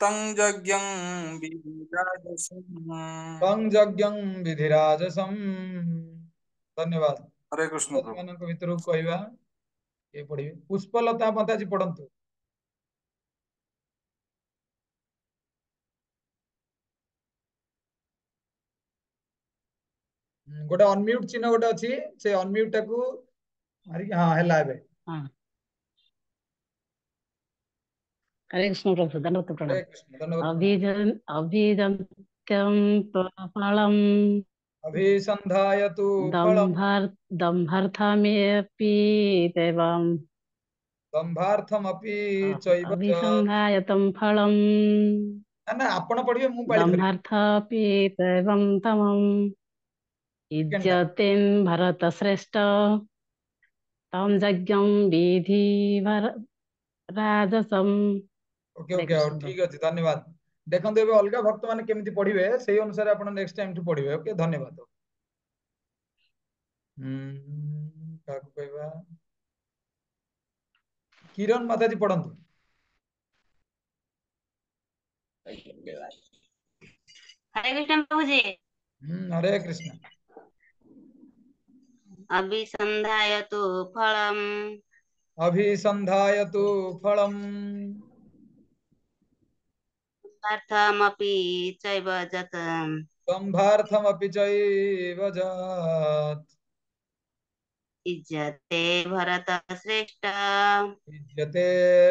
तं यज्ञं विधिराजसम्। तं यज्ञं विधिराजसम्। धन्यवाद। हरे कृष्ण प्रभु। ମାନଙ୍କ ଭିତରୁ କହିବା କିଏ ପଢିବେ? ପୁଷ୍ପଲତା ମତାଜି ପଢନ୍ତୁ। ଗୋଟେ ଅନମ୍ୟୁଟ ଚିହ୍ନ ଗୋଟେ ଅଛି, ସେ ଅନମ୍ୟୁଟ ଟାକୁ ମାରିକି ହଁ ହେଲା ଏବେ। हाँ हरे कृष्ण प्रभु दंडवत हरे प्रणाम। कृष्ण धन्यवाद प्रणाम। अभिजन्त्यं फलम् अभिसन्धायतु फलम् दम्भार्थमेऽपि दैवम् दम्भार्थमपि चैव च। अभिसन्धायतं फलम् ना ना आपण पढ़िए मु पाଳି धरि दम्भार्थापि दैवं तमम् सेकंड टा। इज्जतिं भरतश्रेष्ठ तं यज्ञं विधि राजसम्। ओके हरे ओके कृष्ण और प्रभु। ठीक अछि धन्यवाद। देखंतु एबे अलगा भक्त माने केमिति पढ़िबे सेही अनुसार आपण नेक्स्ट टाइम टू पढ़िबे। ओके धन्यवाद। काकु कहबा किरण माताजी पढ़ंतु। हरे कृष्ण प्रभु जी। हरे कृष्ण। अभिसन्धायतु फलम् अभिसन्धायतु फलम् अर्थमपि चैव जत दम्भार्थमपि चैव जात्। इज्जते भरतश्रेष्ठ युज्यते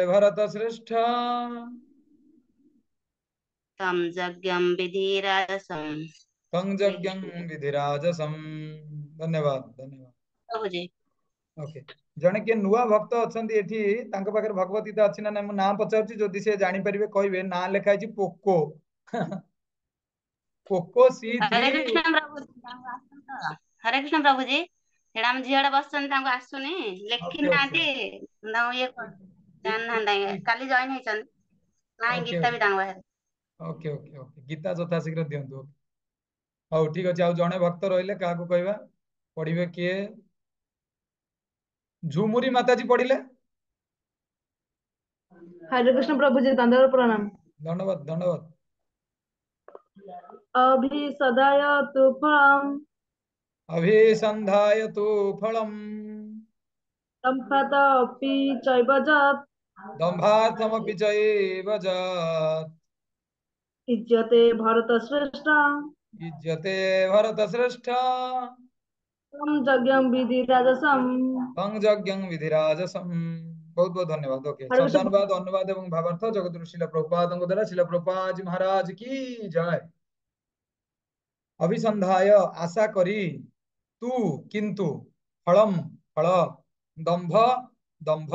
भरतश्रेष्ठ तं यज्ञं विधिराजसम्। तं हरे यज्ञं कृष्ण विधिराजसम्। धन्यवाद धन्यवाद। प्रभु जी। ओके जने के नुआ भक्त अछंती एठी तांको पाखर भगवत गीता अछि ना मु नाम पचारछि जदि से जानि परिबे कहबे ना लेखा अछि पोको पोको C3 हरे कृष्ण प्रभु जी तांको आସୁନି ତ? हरे कृष्ण प्रभु जी ସେଟା ଆମ ଝିଅଟା ବସିଛନ୍ତି ତାଙ୍କୁ ଆସୁନି ଲେଖି ओके ओके ନାହାନ୍ତି ତାଙ୍କୁ ଇଏ ଜାଣିନାହାନ୍ତି କାଲି ଜଏନ ହେଇଛନ୍ତି ନାହିଁ ओके ଗୀତା ବି ତାଙ୍କ ପାଖରେ। ओके ओके ओके गीता यथा शीघ्र दियंतु। हौ ठीक अछि आ जने भक्त रहिले काको कहबा पढिबे किए झुमुरी माताजी पढिले। हरे कृष्ण प्रभु जी दंडवत प्रणाम। धन्यवाद धन्यवाद। अभिसदायतु फलम् अभिसन्धायतु फलम् दम्भतमपि चैव जत् दम्भार्थमपि चैव जात्। इज्जते भरतश्रेष्ठ युज्यते भरतश्रेष्ठ तं यज्ञं विधिराजसम्। तं यज्ञं विधिराजसम्। बहुत बहुत धन्यवाद। ओके हरे कृष्ण शब्दानुवाद अनुवाद एवं भावार्थ जगत श्रील प्रभुपादଙ୍କ द्वारा श्रील प्रभुपाद जी महाराज की जय। अभिसंधाय आशा करी तू किंतु फलम फल दंभ दंभ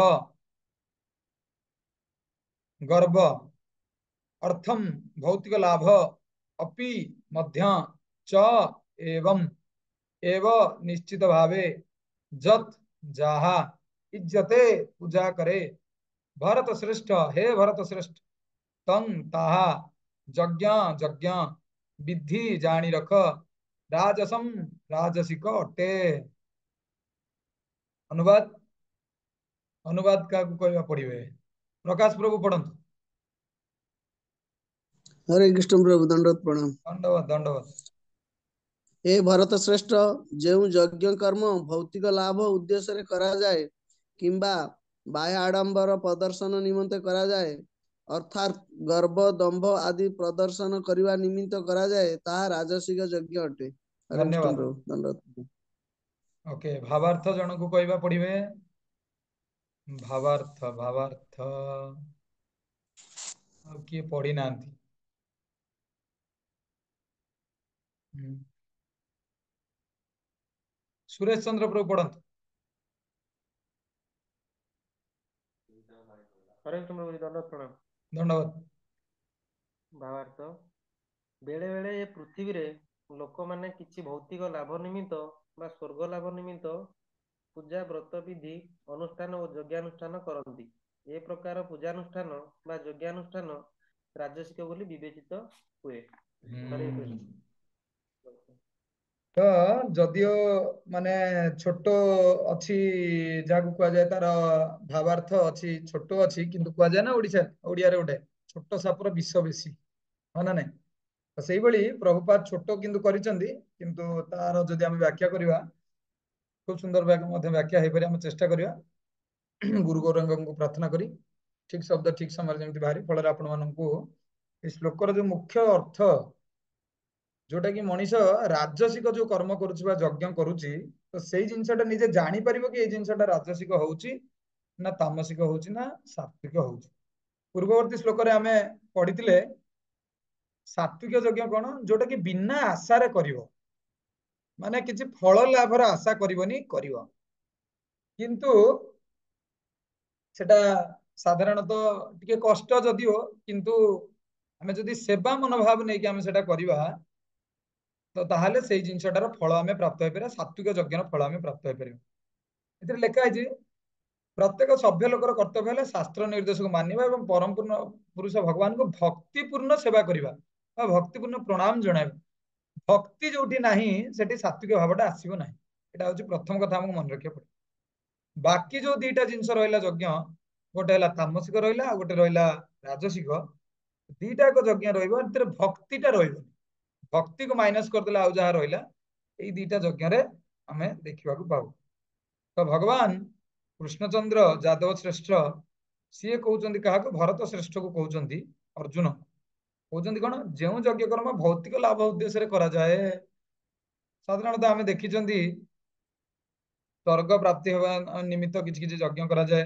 गर्व अर्थम भौतिक लाभ अपि मध्य च एवं एव निश्चित भावे जत जाहा इज्जते पूजा करे भरत श्रेष्ठ हे भरत श्रेष्ठ तं ताहा यज्ञ यज्ञ विधि जानी रख राजसम राजसिक अटे। अनुवाद अनुवाद का कहवा पढ़िबे प्रकाश प्रभु पढ़ंतु। हरे कृष्ण प्रभु दंडवत प्रणाम। दंडवत दंडवत। हे भरत श्रेष्ठ जो यज्ञ कर्म भौतिक लाभ उद्देश्य करा जाए किंबा बाह्य आडंबर प्रदर्शन निमंते करा जाए अर्थात गर्व दंभ आदि प्रदर्शन करने निमित्त करा जाए ताहा राजसिक यज्ञ अटे। हरे कृष्ण धन्यवाद। प्रभु दंडवत। ओके भावार्थ जन को कहवा पढ़िबे भावार्थ भावार्थ किए पढ़ी नांती। सुरेश चंद्र प्रभु पढ़ंतु। हरे कृष्ण प्रभु दंडवत प्रणाम। धन्यवाद। भावार्थ बेले बेले ए पृथ्वी रे लोक माने किछि भौतिक लाभ निमित्त बा स्वर्ग लाभ निमित्त पूजा व्रत विधि अनुष्ठान और यज्ञानुष्ठान करती। ए प्रकार पूजानुष्ठान बा यज्ञानुष्ठान राजसिक बोली विवेचित हुए। हरे कृष्ण। तो जदियो माने छोटो अच्छी जागु कुआ जाए तार भावार्थ अच्छी छोटो अच्छी किंतु कुआ जाए ना ओडिसा ओडिया रे गोटे छोट सापर विष बेसी हाँ ना नहीं तो सेही भली प्रभुपाद छोट किंतु करिसेंती किंतु तार जदि हम व्याख्या करबा खूब सुंदर व्याख्या हे परे हम चेष्टा करबा गुरु गौरंग को प्रार्थना करी ठीक शब्द ठीक समय जमी बाहरी फल आपण मानू श्लोकर जो मुख्य अर्थ जोटा कि मनीष राजसिक जो कर्म करुच्ची यज्ञ करुच्ची तो सेई जिनसटा निजे जानी परिबो कि ए जिनसटा राजसिक होउची ना तामसिक होउची ना सात्विक होउची पूर्ववर्ती श्लोक रे आमे पढ़िथिले सात्विक यज्ञ कोन जोटा कि बिना आशा रे करिवो माने किछि फल लाभर आशा करिवोनी करिवो किंतु सेटा साधारणतः टिके कष्ट जदिओ किंतु आमे जदि सेवा मनोभाव नै कि आमे सेटा करिवा तो ताहले सेई जिनसटार फल आमे प्राप्त होई परिबा सात्विक यज्ञर फल आमे प्राप्त होई परिबा एथिरे लेखा है जे प्रत्येक सभ्य लोकर कर्तव्य है शास्त्र निर्देश को मानिबा एवं परम पूर्ण पुरुष भगवान को भक्तिपूर्ण सेवा करिबा बा भक्तिपूर्ण प्रणाम जणाइबा भक्ति जोठी नाही सेठी सात्विक भावटा आसीबो नाही एटा होची प्रथम कथा हमको मन रखिया पड़े बाकी जो दीटा जिंस रहिला यज्ञ गोटे हला तामसिक रहिला आ गोटे रहिला राजसिक दीटा को यज्ञ रहिबो एतरे भक्तिटा रहिबो भक्ति को माइनस करदेला आउ जहा रहिला एई दीटा यज्ञ रे हमें देखिबा को पाऊ तो भगवान कृष्णचंद्र यादव श्रेष्ठ सी कहते क्या भरत श्रेष्ठ को कहते अर्जुन कहते कौन जो यज्ञ कर्म भौतिक लाभ उद्देश्य करा जाए साधारणतः आम देखी स्वर्ग प्राप्ति होगा निमित्त किसी किसी यज्ञ करा जाए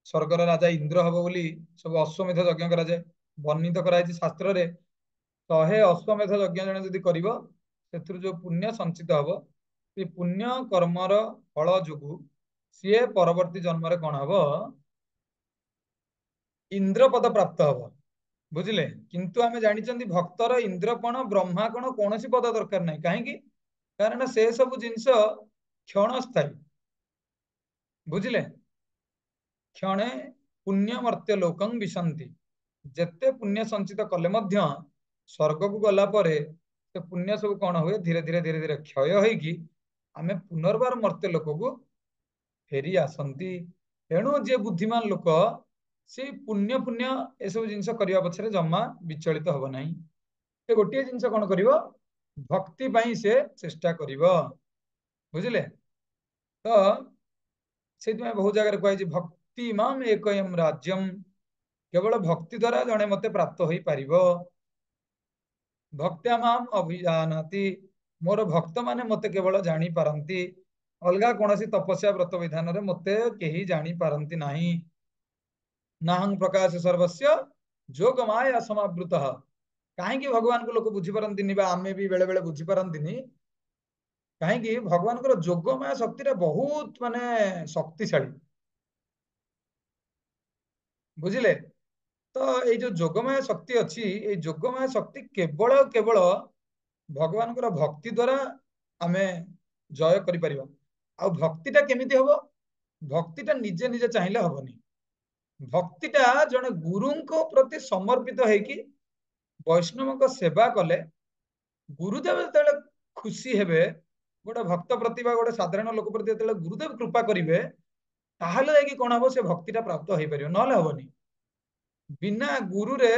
स्वर्गर राजा इंद्र हम बोली सब अश्वमेध यज्ञ करा जाए वर्णित कराई शास्त्र रे 100 अश्वमेध यज्ञ जने जदि करिवो सेथुर जो पुण्य संचित हबो से पुण्य कर्मर फल जोगु सीए परवर्ती जन्म रे कौन हबो इंद्र पद प्राप्त हबो बुझिले किंतु आमे जानिचंदी भक्तर इंद्रपण ब्रह्मा कोण कोनोसी पद दरकार नाही काहेकि कारण से सब जिंस क्षणस्थायी बुझिले क्षणे पुण्यमर्त्य लोकं विशंति जेते पुण्य संचित कले मध्य स्वर्ग को गला परे से पुण्य सब कौन हुए धीरे धीरे धीरे धीरे क्षय होगी आमे पुनर्बार मर्त्य लोक को फेरी आसंती तेणु जे बुद्धिमान लोक से पुण्य पुण्य ए सब जिंस करबा पछरे जम्मा विचलित हबो नाही ए गोटिए जिंस कोन करिवो भक्ति पई से चेष्टा करिवो बुझिले तो सेति में बहुत जगह कहै जे भक्ति माम एकयम राज्यम केवल भक्ति द्वारा जने मते प्राप्त होई पारिबो भक्त्या माम अभिजानाति मोर भक्त माने मते केवल जानी पारंती अलगा कोनसी तपस्या व्रत विधान रे मते केही जानी पारंती नाही नाहं प्रकाश सर्वस्य जोग माया समावृतः काहे कि भगवान को लोक बुझी पारंती नि बा आमे भी बेले बेले बुझी पारंती नि काहे कि भगवान को जोग माया शक्ति रे बहुत माने शक्तिशाली बुझिले तो ये जो जोगमाया शक्ति अच्छी ये जोगमाया शक्ति केवल केवल भगवान को भक्ति द्वारा आमे जय करि परिबा आ भक्तिटा केमिति हबो भक्तिटा निजे निजे चाहिए हबनी भक्तिटा जने गुरु को प्रति समर्पित है कि वैष्णव को सेवा कले गुरुदेव जते खुशी हेबे गोटे भक्त प्रतिभा गोटे साधारण लोक प्रति जते गुरुदेव कृपा करिवे ताहले जाय कि कोन हबो से भक्तिटा प्राप्त होई परियो नले हबनी बिना गुरु रे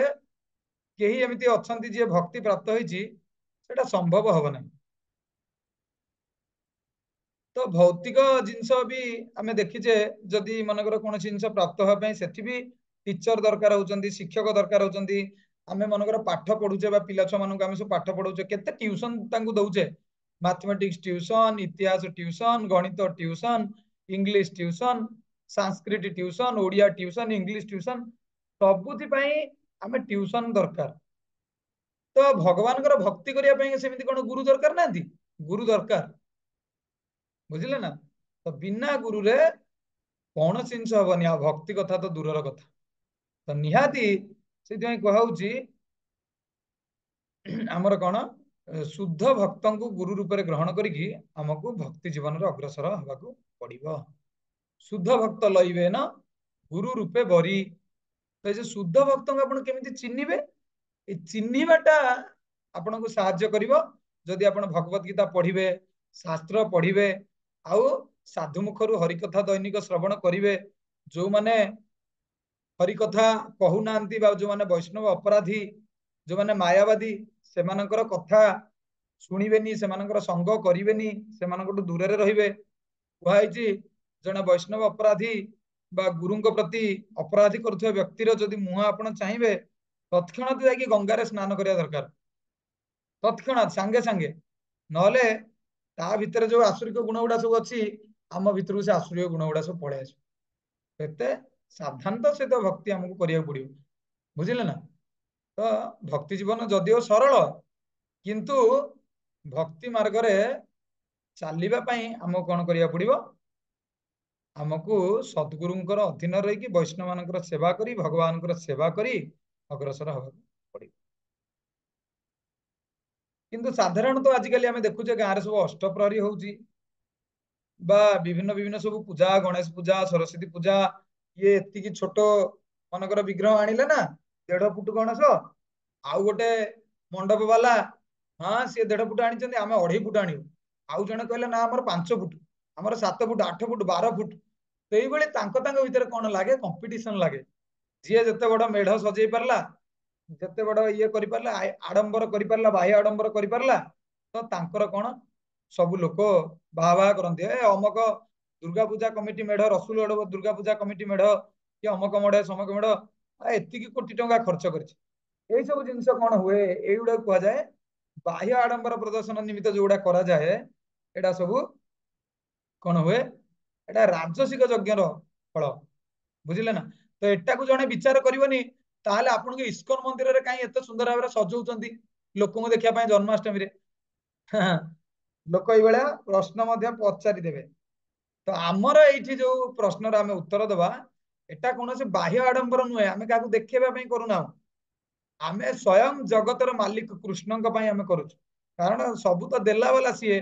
केही एमिति अछंती जे भक्ति प्राप्त होईची सेटा संभव हबो नै तो भौतिक जिनस भी आमे देखिजे जदि मनकर कोन जिनस प्राप्त होबा पई सेठी भी टीचर दरकार होचंती शिक्षक दरकार होचंती आमे मनकर पाठ पढुचे बा पिला छ मानको आमे सब पाठ पढुचे केते ट्यूशन तांकु दउचे मैथमेटिक्स ट्यूशन इतिहास ट्यूशन गणित tuition English tuition Sanskrit tuition Odia tuition English tuition सबुथि पई आमे ट्यूशन दरकार तो भगवान कर भक्ति करिया पई सेमिति कोन गुरु दरकार नांती गुरु दरकार बुझिले ना तो बिना गुरु रे कौन जिनस हबनी आ भक्ति कथा तो दूरर कथा तो निहाती से कहउची आमर कौन शुद्ध भक्त को गुरु रूप में ग्रहण करिकी हमको भक्ति जीवन रे अग्रसर हबाकू पड़िबो शुद्ध भक्त लइबे न गुरु रूपे बरी तो जे शुद्ध भक्त को आपण केमिति चिन्हिबे ए चिन्हिबाटा आपण को सहाय्य करिवो जदि आपण भगवत गीता पढ़िबे शास्त्र पढ़िबे आउ साधु मुखरु हरिकथा दैनिक श्रवण करिवे जो माने हरि कथा कहू नांती बा जो माने वैष्णव अपराधी जो माने मायावादी सेमानकर कथा शुणिबेनी सेमानकर संग करिवेनी सेमानकटू दूर रे रहिबे कुहाइछि जने वैष्णव अपराधी बा गुरुଙ୍କ प्रति अपराधी କରୁଥିବା ବ୍ୟକ୍ତିର ଯଦି ମୁହଁ ଆପଣ ଚାହିଁବେ ତତ୍କ୍ଷଣାତ୍ ଯାଇକି ଗଙ୍ଗାରେ ସ୍ନାନ କରିବା ଦରକାର ତତ୍କ୍ଷଣାତ୍ ସାଙ୍ଗେ ସାଙ୍ଗେ ନହେଲେ ତା ଭିତରେ ଯୋଉ ଆସୁରିକ ଗୁଣ ଗୁଡା ସବୁ ଅଛି ଆମ ଭିତରକୁ ସେ ଆସୁରିକ ଗୁଣ ଗୁଡା ସବୁ ପଳେଇ ଆସିବ ଏତେ ସାବଧାନତା ସହିତ ଭକ୍ତି ଆମକୁ କରିବାକୁ ପଡିବ ବୁଝିଲେ ନା ତ ଭକ୍ତି ଜୀବନ ଯଦିଓ ସରଳ କିନ୍ତୁ ଭକ୍ତି ମାର୍ଗରେ ଚାଲିବା ପାଇଁ ଆମକୁ କଣ କରିବାକୁ ପଡିବ ଆମକୁ ସଦ୍ଗୁରୁଙ୍କର ଅଧୀନ ରହିକି ବୈଷ୍ଣବ ମାନଙ୍କର ସେବା କରି ଭଗବାନଙ୍କର ସେବା କରି ଅଗ୍ରସର ହେବାକୁ ପଡିବ କିନ୍ତୁ ସାଧାରଣତଃ ଆଜିକାଲି ଆମେ ଦେଖୁଛେ ଗାଁରେ ସବୁ ଅଷ୍ଟପ୍ରହରୀ ହଉଛି बा विभिन्न विभिन्न सब पूजा गणेश पूजा सरस्वती पूजा ये एतिकी छोट मनकर विग्रह आनिले ना 1.5 फुट गणेश आउ गोटे मंडप वाला हाँ सी 1.5 फुट आनी आम 2.5 फुट आणु आउ जने कहले ना हमर 5 फुट हमर 7 फुट 8 फुट 12 फुट तो यही भीतर कौन लगे कंपिटिशन लगे जी जिते बड़ मेढ़ सजै पारला जिते बड़ ये कर पारला आडंबर कर पारला बाह्य आडंबर कर पारला तो तांकर कौन सब लोक बाहा बाहा करते अमक दुर्गा पूजा कमिटी मेढ़ रसुलगढ़ दुर्गा पूजा कमिटी मेढ़ कि अमक मढ़ समक मेढ़ एतिकी कोटी टंका खर्च कर सब जिन कौन हुए युवा कहुए बाह्य आडंबर प्रदर्शन निमित्त जो गुड़ा करा जाए एटा सब कौन हुए एटा राजसिक यज्ञर फल बुझिले ना तो एटा को जने विचार करबनी ताहले आपन के इस्कन मंदिर रे काई एते सुंदर भाबरे सजौचंती लोक को देखिया पई जन्माष्टमी रे लोक ये भाया प्रश्न पचारि देवे तो आमर ये जो प्रश्न आम उत्तर दबा एटा कौन से बाह्य आडंबर नुहे आम क्या देखा करूना आम स्वयं जगतर मालिक कृष्ण आम करूँ कारण सब तो देला वाला सीए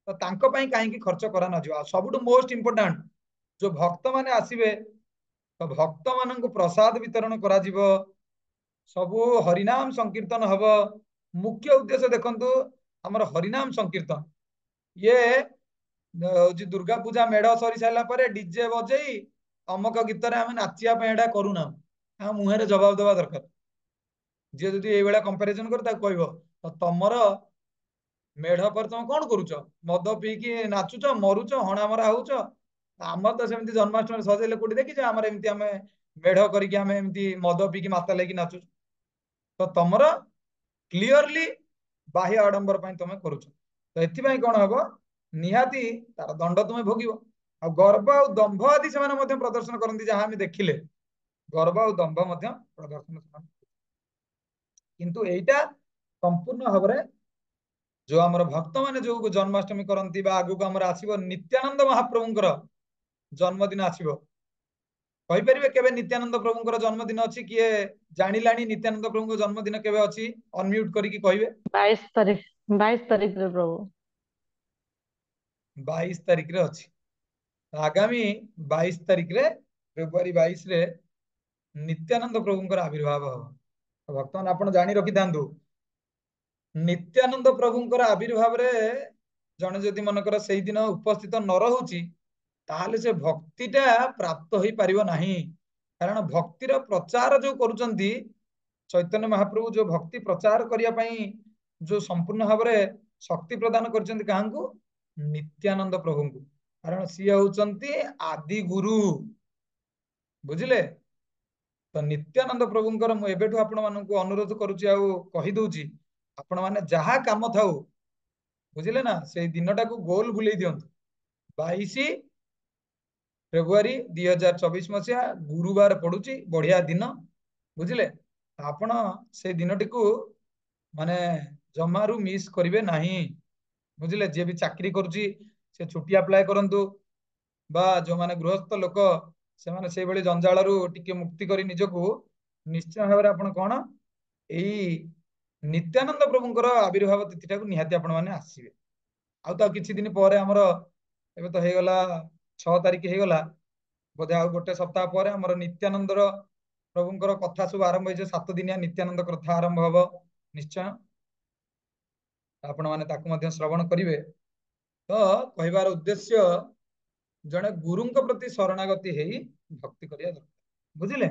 तो कहीं खर्च करा न सब मोस्ट इम्पोर्टाट जो भक्त मैंने आसवे तो भक्त मान प्रसाद वितरण करा सबू हरिनाम संकीर्तन हम मुख्य उद्देश्य देखंतु हमर हरिनाम संकीर्तन ये दुर्गा पूजा मेढ़ सरी सारा पर डीजे बजई अमक गीत आम नाचिया करूना मुहे जवाब देवा दरकार जी जदि ये कंपेरिजन कर कह तमर मेढ़ पर तुम कौन करुच मद पीकी नाचुच मरुच हणामरा होच आम तो सेमती जन्माष्टमी सजेले कोटी देखी आम एमती आम मेढ़ करमती मद पीकी माता लेकिन नाचुच तो तमर क्लीयरली बाह्य आडंबर तुम करुच तो ये कौन हम निहाती तार दंड तुम्हें भोग आ गर्व आ दंभ आदि से प्रदर्शन करती जहाँ देखिले गर्व आ दंभ प्रदर्शन किंतु एटा संपूर्ण भाव में जो आमर भक्त मैंने जो जन्माष्टमी करती आगु आमर आसो नित्यानंद महाप्रभुंर जन्मदिन आसो कहींपारे केवे नित्यानंद प्रभुंर जन्मदिन अच्छी किए जानिला नित्यानंद प्रभु जन्मदिन केवे अच्छी अनम्यूट करके कहे 22 तारीख रे प्रभु 22 तारीख रे अच्छी आगामी 22 तारीख रे फेब्रुआरी 22 रे नित्यानंद प्रभुंर आविर्भाव हम तो भक्त मैंने आप जानी रखी था नित्यानंद प्रभुंर आविर्भाव रे जने जदि मनकर से दिन उपस्थित न रहुची ताहले से भक्तिटा प्राप्त हो पारिबो नाही कारण भक्तिर प्रचार जो करुचंती चैतन्य महाप्रभु जो भक्ति प्रचार करिया पई जो संपूर्ण भाव में शक्ति प्रदान करचंती काहांकु नित्यानंद प्रभु को कारण सी होचंती आदि गुरु बुझिले तो नित्यानंद प्रभुंकर मु एबेठु आपण मानकु अनुरोध करूची आ कहि दउची आपण माने जहा काम थाउ बुझिले ना से दिनटा को गोल बुले दियंतु 22 फेब्रुआरी 2024 मसीहा गुरुवार पड़ुची बढ़िया दिन बुझिले आपण से दिनटी को माने जमारू मिस करिवे नाही बुझिले जे भी चाकरी करूची से छुट्टी अप्लाई करंतु बा जो माने गृहस्थ लोक से माने से बळी जंजाळरू टिके मुक्ति करी निजको निश्चय भाव आपण कोन एई नित्यानंद प्रभुंकर आविर्भाव तिथिटा को निहाती आपण माने आसीबे आ तो किछि दिन परे हमर एबे तो हेगला 6 तारीख हेगला बोधे आ गोटे सप्ताह पर हमर नित्यानंदर प्रभुंकर कथा सब आरंभ होइछे 7 दिनिया नित्यानंद कथा आरंभ हबो निश्चय आपण माने ताकू मध्ये श्रवण करिवे तो कहिबार उद्देश्य जने गुरुंक प्रति शरणागति हेई भक्ति करिया दरकार बुझिले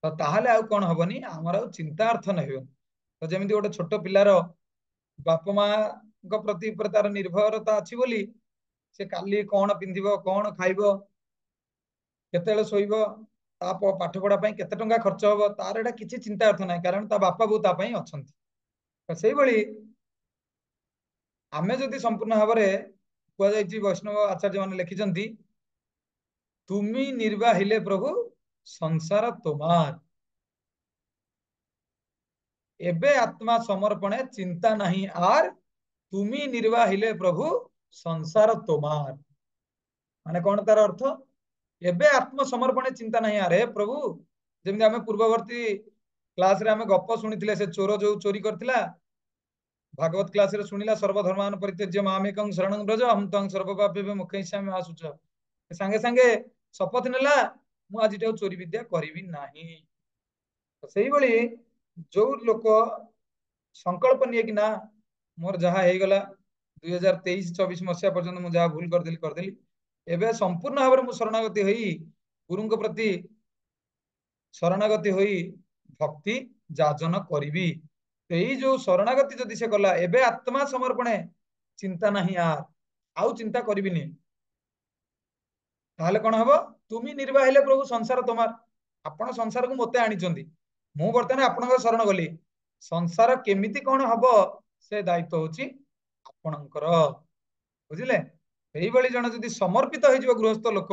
ତ ତାହେଲେ ଆଉ କଣ ହବନି, ଆମର ଆଉ ଚିନ୍ତା अर्थ नहीं। तो जेମିତି ଗୋଟେ ଛୋଟ ପିଲାର ବାପା ମାଙ୍କ ପ୍ରତି ତାର ନିର୍ଭରତା ଅଛି ବୋଲି ସେ କାଲି କଣ ପିନ୍ଧିବ, କଣ ଖାଇବ, କେତେବେଳେ ଶୋଇବ, ତା ପାଠ ପଢା ପାଇଁ କେତେ ଟଙ୍କା ଖର୍ଚ୍ଚ ହବ, ତାର ଏଟା କିଛି ଚିନ୍ତା अर्थ ନାହିଁ, କାରଣ ତା ବାପା ବୋଉ ତା ପାଇଁ ଅଛନ୍ତି। ତ ସେଇଭଳି ଆମେ ଯଦି ସମ୍ପୂର୍ଣ୍ଣ ଭାବରେ କୁହାଯାଇଛି, ବୈଷ୍ଣବ ଆଚାର୍ଯ୍ୟ ମାନେ ଲେଖିଛନ୍ତି, ତୁମି ନିର୍ବାହିଲେ ପ୍ରଭୁ ସଂସାର ତୋମାର, एबे आत्मा समर्पणे चिंता नहीं आर, तुमी निर्वाहिले प्रभु संसार तोमार। माने कौन तार अर्थ, एबे आत्म समर्पणे चिंता नहीं आर, हे प्रभु जेमि आमे पूर्ववर्ती क्लास रे आमे गप सुनिथिले, से चोर जो चोरी करथिला भागवत क्लास रे सुनिला, सर्वधर्मान परित्यज्य मामेकं शरणं व्रज अहं त्वं सर्वपापेभ्यो मोक्षयिष्यामि मा शुच। संगे संगे शपथ नेला, मु आज चोरी विद्या करिवि नाही। तो सेही भली जो लोक संकल्प निये कि ना मोर जहा हे गला 2023-24 मसिया पर्यंत मु जहा भूल करदेली एबे संपूर्ण भाव में शरणागति होई गुरु प्रति शरणागति होई भक्ति जाजन करी। यही जो शरणागति जदि से कला, एबे आत्मा समर्पणे चिंता नहीं यार, आउ चिंता करिबिनी, ताहले कौन हबो, तुमी निर्वाहिले प्रभु संसार तोमार, आपण संसार को मते आनिचंदी, मु बर्तमान आपणकर शरण गली, संसार केमिति कौन हबो से दायित्व होची आपणकर, बुझिले। एही भली जण जदि समर्पित हो जिवो गृहस्थ लोक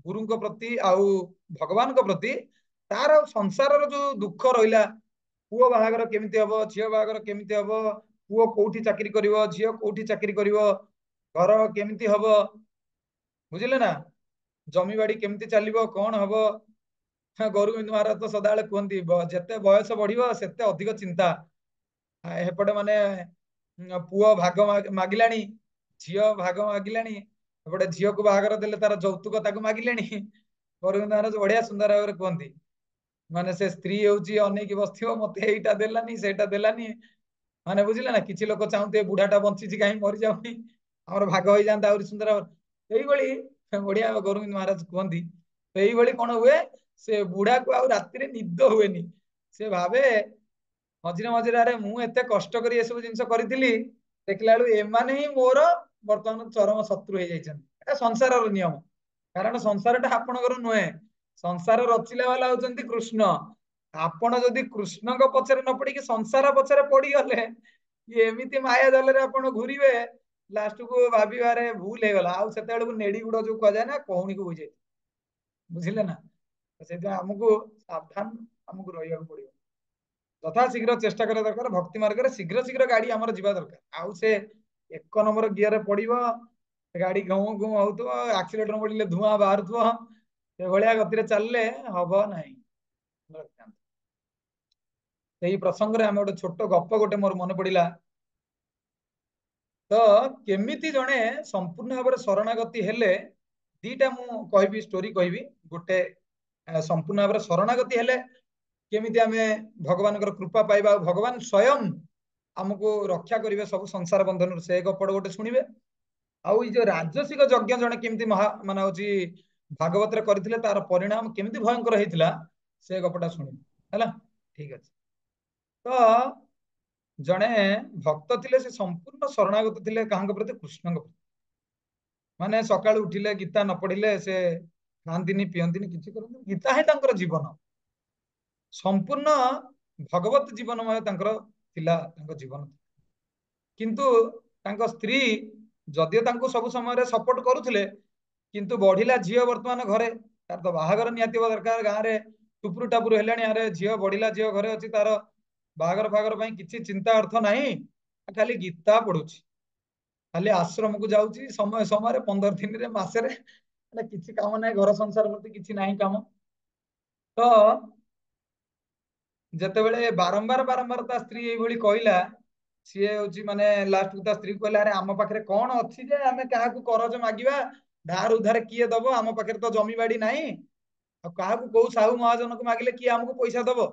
गुरु प्रति आउ भगवान प्रति, तार संसार जो दुख रहिला, पुओ बाहागर केमिति हबो, झियो बाहागर केमिति हबो, पुओ कोठी चाकरी करिवो, झियो कोठी चाकरी करिवो, घर केमिति हबो, बुझिले ना, जमी बाड़ी केमिति चलिबो, कौन हबो। गोविंद महाराज तो सदाବେଳେ कहती, जेते बयस बढ़िबो सेते अधिक चिंता। हेपटे माने पुओ भाग मागिलानी, झियो भाग मागिलानी, एपटे झियो को बाहागर देले तार यौतुक ताको मागिलेनी। गोविंद महाराज बढ़िया सुंदर भाव कहती, माने से स्त्री होची अनेक बसथिबो, मते एइटा देलानी सेटा देलानी, माने बुझिले ना, किछि लोक चाहते बुढ़ाटा बंचिछि काहे मरि जाउनी, हमर भाग होई जानता और सुंदर। एही भली बढ़िया गोविंद महाराज कहती। तो एही भली कोन हुए, से बुढ़ा को आउ राति रे निद हुएनी, से भावे मझिरे मझिरे अरे मु एते कष्ट करी एसबु जिंस करिथिली, देखला बेलु एमाने ही मोर वर्तमान चरम शत्रु हो जाइछन। एटा संसारर नियम, कारण संसारटा आपणकर नुहे, संसार रचिला वाला होचंती कृष्ण। आपण जदि कृष्ण को पछरे न पड़ी कि संसार पछरे पड़ी गले, ये एमिति माया जाल रे आपण घुरीबे, लास्ट को भाबिबारे भूल हे गला, आउ सेते बेलु नेडी गुडो जो कह जाय ना, कोहुनी को बुझे, बुझिले ना। से आमको सावधान आमको रहिବାକୁ पड़िବ, तथा शीघ्र चेष्टा करा दरकार, भक्ति मार्ग रे शीघ्र शीघ्र गाड़ी हमर जीवा दरकार। आउ से एक नंबर गियर रे पड़िबो, गाड़ी घौ घौ होतो, एक्सीलेटर मोड़िले धुआं बाहरथो, से भलिया गति रे चलले हबो नाही। एही प्रसंग रे हम गोटे छोट गप गोटे मोर मन पड़िला। तो केमिति जणे संपूर्ण भाव शरणागति हेले, दीटा मु कहबी स्टोरी कहबी। गोटे संपूर्ण भाव शरणागति हेले केमिति आमे भगवान कृपा पाइबा, भगवान स्वयं आमको रक्षा करिवे सब संसार बंधन, से गपड़ गोटे शुणिबे। आउ ई जो राजसिक यज्ञ जणे केमिति महा माने होची भागवत रे करथिले, तार परिणाम केमिति भयंकर हेतिला, से गपटा शुणिबे हैला। ठीक अछि। तो जणे भक्त थिले, से संपूर्ण शरणागत थिले काहांक प्रति, कृष्ण प्रति। माने सकाळ उठिले गीता न पढ़िले से खांतिनी पियंतिनी किछि करंती, गीता है तांकर जीवन, संपूर्ण भगवत जीवनमय तांकर थिला तांकर जीवन। किंतु तांकर स्त्री जदियो तांको सब समय सपोर्ट करुथिले, किंतु बढ़िला झियो वर्तमान घरे, तार तो बाहागर नियाति दरकार, गाँ रे टुपुरु टापुरु हेलाणी, अरे झियो बढ़िला झियो घरे अछि, तार बाहागर फागर पई किछि चिंता अर्थ नाही, खाली गीता पढुछि, खाली आश्रम को जाउछि समय समय 15 दिन रे मासे रे, किछि काम नाही, घर संसार प्रति किछि नाही काम। तो जेतेबेले बारंबार बारंबार ता स्त्री एई भली कहिला, सीए होची माने लास्ट को ता स्त्री कहला, अरे आम पाखरे कोन अछि जे आमे काहा को करज मागिबा, धार उधार किए दबो, आम पाखरे तो जमी बाड़ी नाही, आ काहा को को साहू महाजन को मागिले किए हमको पैसा दबो।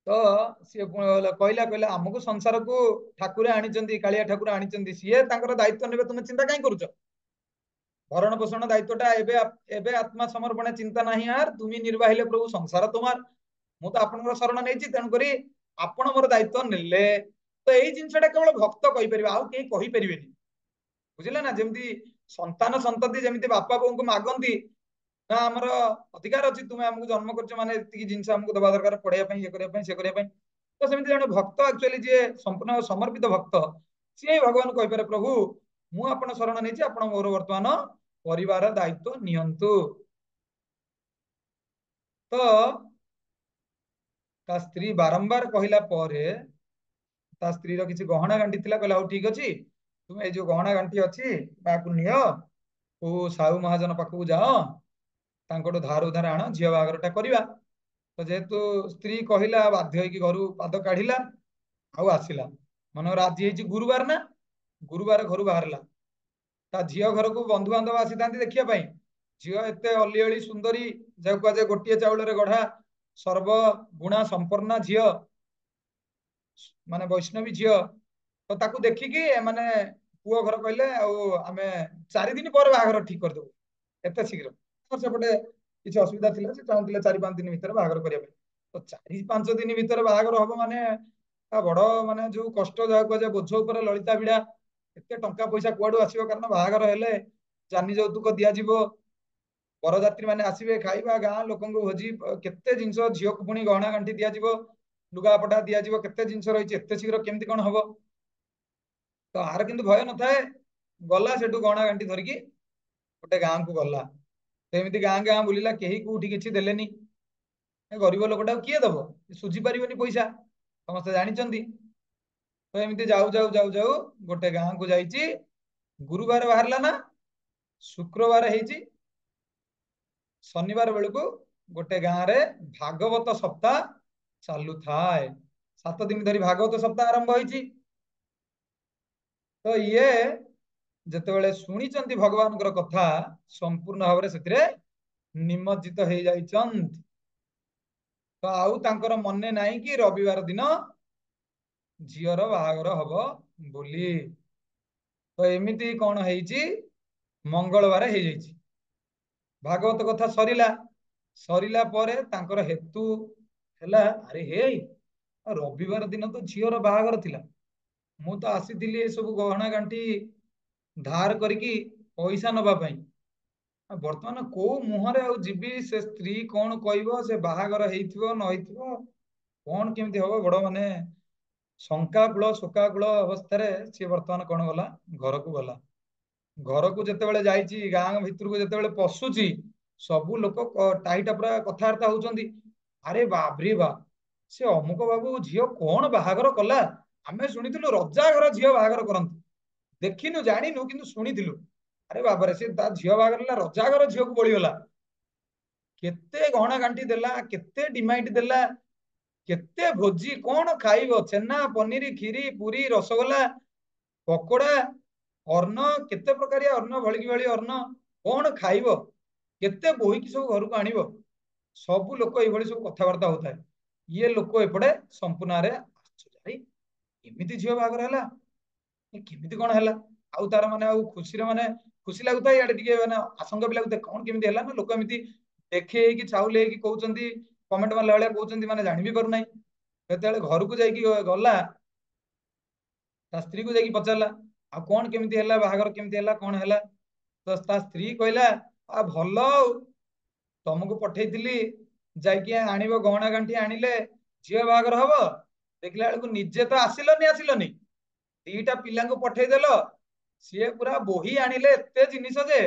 तो सी कहला कहला आमको संसार को ठाकुर आनिचंदी, कालिया ठाकुर आनिचंदी, सीए तांकर दायित्व नेबे, तुम चिंता काई करूछ। भरण पोषण दायित्वटा एबे एबे आत्मा समर्पण चिंता नहीं यार तुम निर्वाहिले प्रभु संसार तुमार मु तो आपनकर शरण नहीं तेणुक आपण मोर दायित्व नेले तो यही जिनसटा केवल भक्त कहीपर आउ कहीं कहीपर बुझिले ना जमी संतान संतति जमी बापा बोऊ को मागंती ना आमर अधिकार अच्छी तुम्हें आमको जन्म कर माने जिन आमको दबा दरकार पढ़ाई ये करने से करने तो सेमती जन भक्त एक्चुअली जी संपूर्ण समर्पित भक्त सी भगवान कहीपर प्रभु मु आपण शरण नहीं आप मोर बर्तमान परिवार दायित्व नियंतु तो ता स्त्री बारंबार कहला ता स्त्री रो किसी गहना गांठी थिला कहला हो ठीक अछि तुम ए जो गहना गांठी अछि ताकू नियो ओ साहू महाजन पाखକୁ जाओ तांकोटो धार उधार आण झियो बागरटा करवा तो जेहेतु स्त्री कहला बाध्य होइकी घरु पाद काढिला आउ आसिला मनोर आज हेछि गुरुवार ना गुरुवार घर बाहरला ता झियो घर को बंधु बांधव आसी थांती देखिया पई झियो एते अलिअली सुंदरी जाऊ जे गोटिए चाउल रे गढ़ा सर्व गुणा संपन्न झियो माने वैष्णवी झियो तो ताकू देखिकी माने पुओ घर कहले आमे 4 दिन पर बाहागर ठीक कर देबो एते शीघ्र सेपटे किसी असुविधा थिला से चाहूले 4-5 दिन भीतर बाहागर करिया तो 4-5 दिन भीतर बाहागर हबो माने बड़ माने जो कष्ट जाऊ जे बोझ ऊपर ललिता बिड़ा एते टंका पैसा कुआडू आसीबो कारण बाहागर हेले जानी जौतुक दिया जीवो बरजात्री माने आसीबे खाइबा गाँ लोक भोजी केते जिंस झियो को पुणी गहना गांठी दिया जीवो लुगापटा दिया जीवो केते जिंस रही एते शीघ्र केमती कौन हबो तो आर किंतु भय न थाए गला सेठू गहना गांठी धरिकी गोटे गाँ को गला एमती गाँ गाँ बुलिला केही कोठी किछि देलेनी गरीब लोकटा किए दब सुझी पारिबनी पैसा समस्त जानिचंदी तो एमती जाऊ जाऊ जाऊ जाऊ गोटे गाँ को जाइछि गुरुवार बाहरला ना शुक्रवार हेछि शनिवार बेलू गोटे गाँव रे भागवत सप्ताह चालू थाए 7 दिन धरी भागवत सप्ताह आरंभ होइछि तो ये जेतेबेले शुणिचंती भगवान कथा संपूर्ण भाव से निमज्जित हो जाइछंत तो आउ तांकर मने नाही कि रविवार दिन झियर बाहागर हबो बोली तो एमिति कौन हेछि मंगलवार हो जाइछि भागवत कथा सरिला सरिला परे तांकर हेतु हैला अरे हे रविवार दिन तो झियर बाहागर थिला मु तो आसीथिली सब गहना गांठी धार करके पैसा नबा पाई बर्तमान को मुहरे आ जीवी से स्त्री कौन कहबो से बाहागर हेइथिबो न हेइथिबो कौन केमती हबो बड़ माने शंकाकूल शोकाकूल अवस्था सी बर्तमान कौन गला घर को गला घर को जिते जाइए गाँ भितर को जिते पशुची सबू लोक टाइटा पूरा कथबार्ता होउचंदी अरे बाबरे बा से अमुक बाबू झियो कौन बाहागर कला आमे शुणिथिलु रजा घर झियो बाहागर करंती देखिनु जानिनु किंतु शुणिथिलु अरे बाबरे से ता झियो बाहागर रजा घर झियो को बळीगला केते गहना गांठी देला केते डिमांड देला केते भोजी कौन खाइबो छेना पनीर खीरी पूरी रसगोल्ला पकोड़ा अर्ण केते प्रकार अर्ण भलिकी भली अर्ण कौन खाइबो केते बोहिकी सब घर को आनिबो सबू लोक ये सब कथबार्ता होता है ये लोक एपटे संपूर्ण एमती झील बाहर है केमिति कौन है आउ तार माने आउ खुशी लगुता इे टे मैंने आशंका भी लगुता कौन केमिति है ना लोक एमती देखे कि चाउले कि कहते कमेंट मारला भाया कहते मैंने जानी भी पारना केते घर को जाइए गला ता स्त्री को जाइए पचारा आ कौन केमिति है बाहागर केमिति है कौन है तो ता स्त्री कहला आ भल तुमको पठेइथिली जाइए आनिब गहना गांठी आनिले झील बाहागर हम देखला बेलू निजे तो आसिलनी दीटा पिला पठेदेल सी पूरा बोही आनिले एते जिनिस जे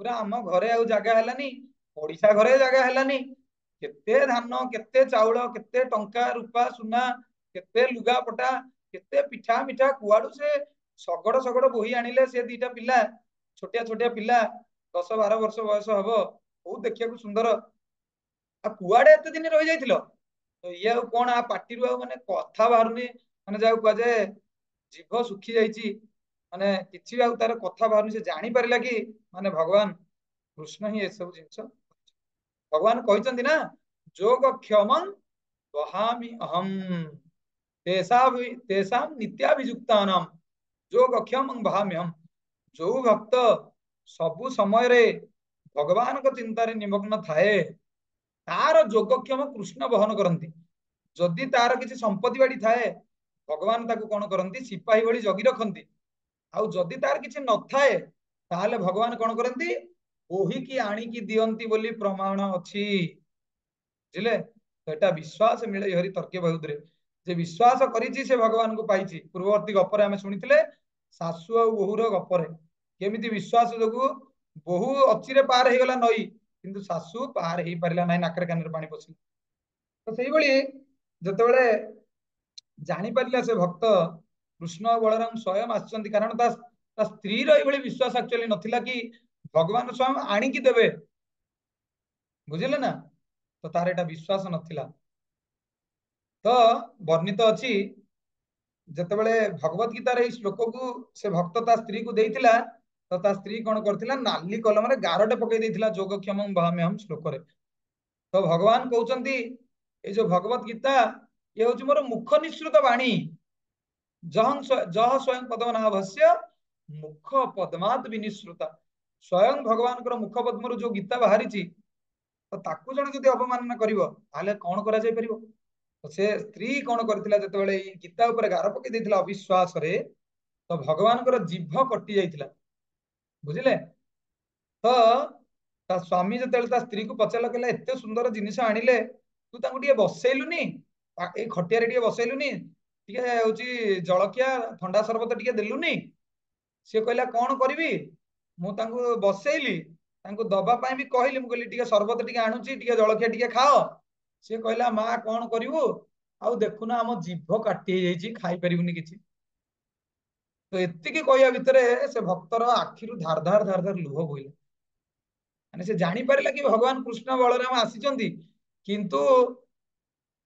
पूरा आम घरे आउ जगह हेलानी ओडिशा घरे जगह हेलानी केते धान केते चाउल केते टंका रूपा सुना केते लुगा पटा केते पिठा मिठा कुआडू से सगड़ सगड़ बोही आनिले से दीटा पिला छोटिया छोटिया पिला 10-12 वर्ष बयस हम बहुत देखिया सुंदर आ कुआडे एते दिन रही जाइथिलो तो ये कौन आ पार्टी माने कथा बाहरुनी माने जाऊ कह जाए जीभ सुखी जाइछि माने किछि आ तार कथा बाहरुनी से जानी पारिला कि माने भगवान कृष्ण ही ए सब जिंस भगवान कहते ना जोग क्षमं वहामि अहम तेषाम नित्याभियुक्तानाम जोग क्षमं वहामि अहम जो भक्त सबु समय भगवान को चिंतार निमग्न थाए तार जोगक्षम कृष्ण बहन करती जदि तार किसी संपत्ति बाड़ी थाए भगवान ताको कौन करती सिपाही भली जगी रखती आउ जदि तार किसी न थाए ताहले भगवान कौन करती बोहिकी आणिकी दियंती बोली प्रमाण अच्छी बुझिले तो एटा विश्वास मिले हरि तर्क बहुत जे विश्वास करिछि से भगवान को पाइछि पूर्ववर्ती गपरे आमे सुनिथिले सासु आ बोहुर गपरे केमिति विश्वास जोगु बोहू अचिरे पार हे गला नई किंतु सासु पार हे पारिला नाही नाकरे काନରେ पानी पसिला तो सेही भली जतबेले जानी पारिला से भक्त कृष्ण और बलराम स्वयं आछंती कारण ता स्त्री रो एभली विश्वास एक्चुअली नथिला कि भगवान स्वयं आनिकी देबे बुझिले ना तो तार एटा विश्वास नथिला तो वर्णित अछि जतबेले भगवत गीतार ए श्लोक को से भक्त ता स्त्री को देइथिला तो ता स्त्री कोन करथिला नाली कलम रे गारटे पकई देइथिला जोगक्षमं वहाम्यहम श्लोक रे तो भगवान कहउचंती ए जो भगवत गीता ये होची मोर मुख निश्रुत वाणी जह स्वयं पद्मनाभस्य मुख पद्मात विनिश्रुता स्वयं भगवान कर मुख पद्म जो गीता बाहरी तो ताकू जन जदि अपमान करिवो ताले कोन करा जाय परिवो तो से स्त्री कोन करथिला जतबेले ई गीता ऊपर गार पकई देथिला अविश्वास रे तो भगवान कर जीभ कटि जाइथिला बुझिले तो ता स्वामी जतबेले ता स्त्री को पचारला कहला एते सुंदर जिनिस आनिले तू तांको टिके बसैलुनी ए खटिया रे टिके बसैलुनी टिके होची जलखिया ठंडा सरबत टिके देलुनी से कहला कोन करबी मु तांको बसैली तांको दबा पाई भी कहली मु कहली टिके सरबत टिके आनुची टिके जलखिया टिके खाओ से कहला मां कोन करिवु आउ देखुना हम जीभ काटी जाइछि खाई परिबुनी किछि तो एतिकी कहया भितरे से भक्तर आखिरु धार धार धार धार लुह बोइला माने से जानी पारिला कि भगवान कृष्ण बलराम आसीचंती किंतु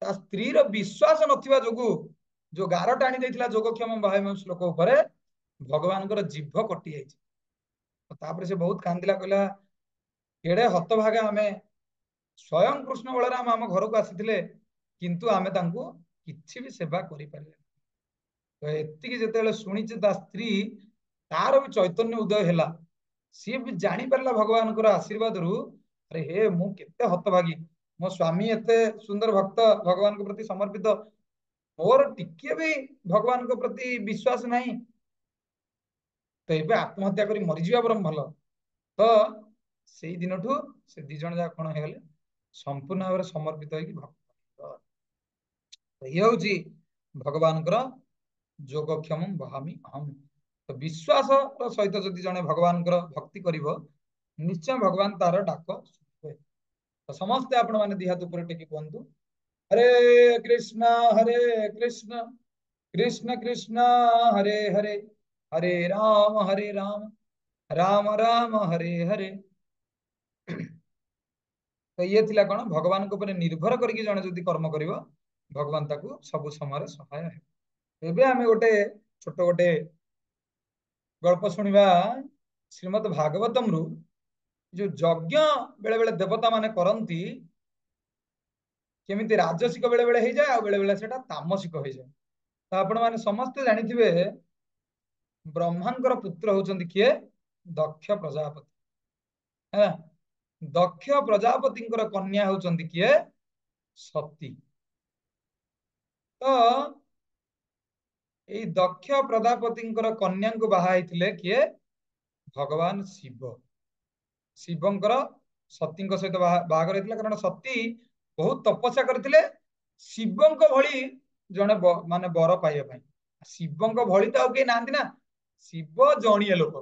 ता स्त्री रो विश्वास नथिबा जोगु जो गार टाणी देथिला जोगक्षम भाइम श्लोक ऊपर भगवान कर जीभ कटि जाइछि तापर से बहुत कांदिला कहला केड़े हतभागा आमे स्वयं कृष्ण बलराम आम घर को आसीथिले किंतु आमे तांको किछि भी सेवा करि पारिले तो एतिकी जेतेले सुनिछि ता स्त्री तार भी चैतन्य उदय हैला सी भी जानी पारला भगवान को आशीर्वाद रु अरे हे मु केते हतभागी मो स्वामी एते सुंदर भक्त भगवान को प्रति समर्पित मोर टिके भी भगवान को प्रति विश्वास नहीं तो एबे आत्महत्या करी मरि जिया बरम भलो तो सेई दिनठू से दी जण जा कोन हे गले संपूर्ण भाव समर्पित होगी भक्त तो ये होची भगवान कर जोगक्षम वहामी अहम तो विश्वास सहित जदि जने भगवान कर भक्ति करिवो निश्चय भगवान तार डाक सुनिबे तो समस्त आपण माने दिहात ऊपर टेकी कहंतु हरे कृष्ण कृष्ण कृष्ण हरे हरे हरे राम राम राम हरे हरे तो ये थिला कोन भगवान को ऊपर निर्भर करके जने जदि कर्म करिवो भगवान ताकू सब समय सहाय है एबे आमे गोटे छोट गोटे गल्प सुनिबा श्रीमद् भागवतम रु जो यज्ञ बेले बेले देवता माने करंती केमिति राजसिक बेले बेले हे जाय आ बेले बेले सेटा तामसिक हो जाय तो आपण माने समस्त जानिथिबे ब्रह्मांकर पुत्र होचंती किए दक्ष प्रजापति है दक्ष प्रजापतिंकर कन्या होचंती किए सती तो एई दक्ष प्रजापतिंकर कन्या को बाहा हेतिले किए भगवान शिव शिवंकर सतींक सहित बाहागर हेतिला कारण सती बहुत तपस्या करथिले शिवंक भली जने माने बर पाइबा पई शिवंक भली त के नांती ना शिव जणिए लोक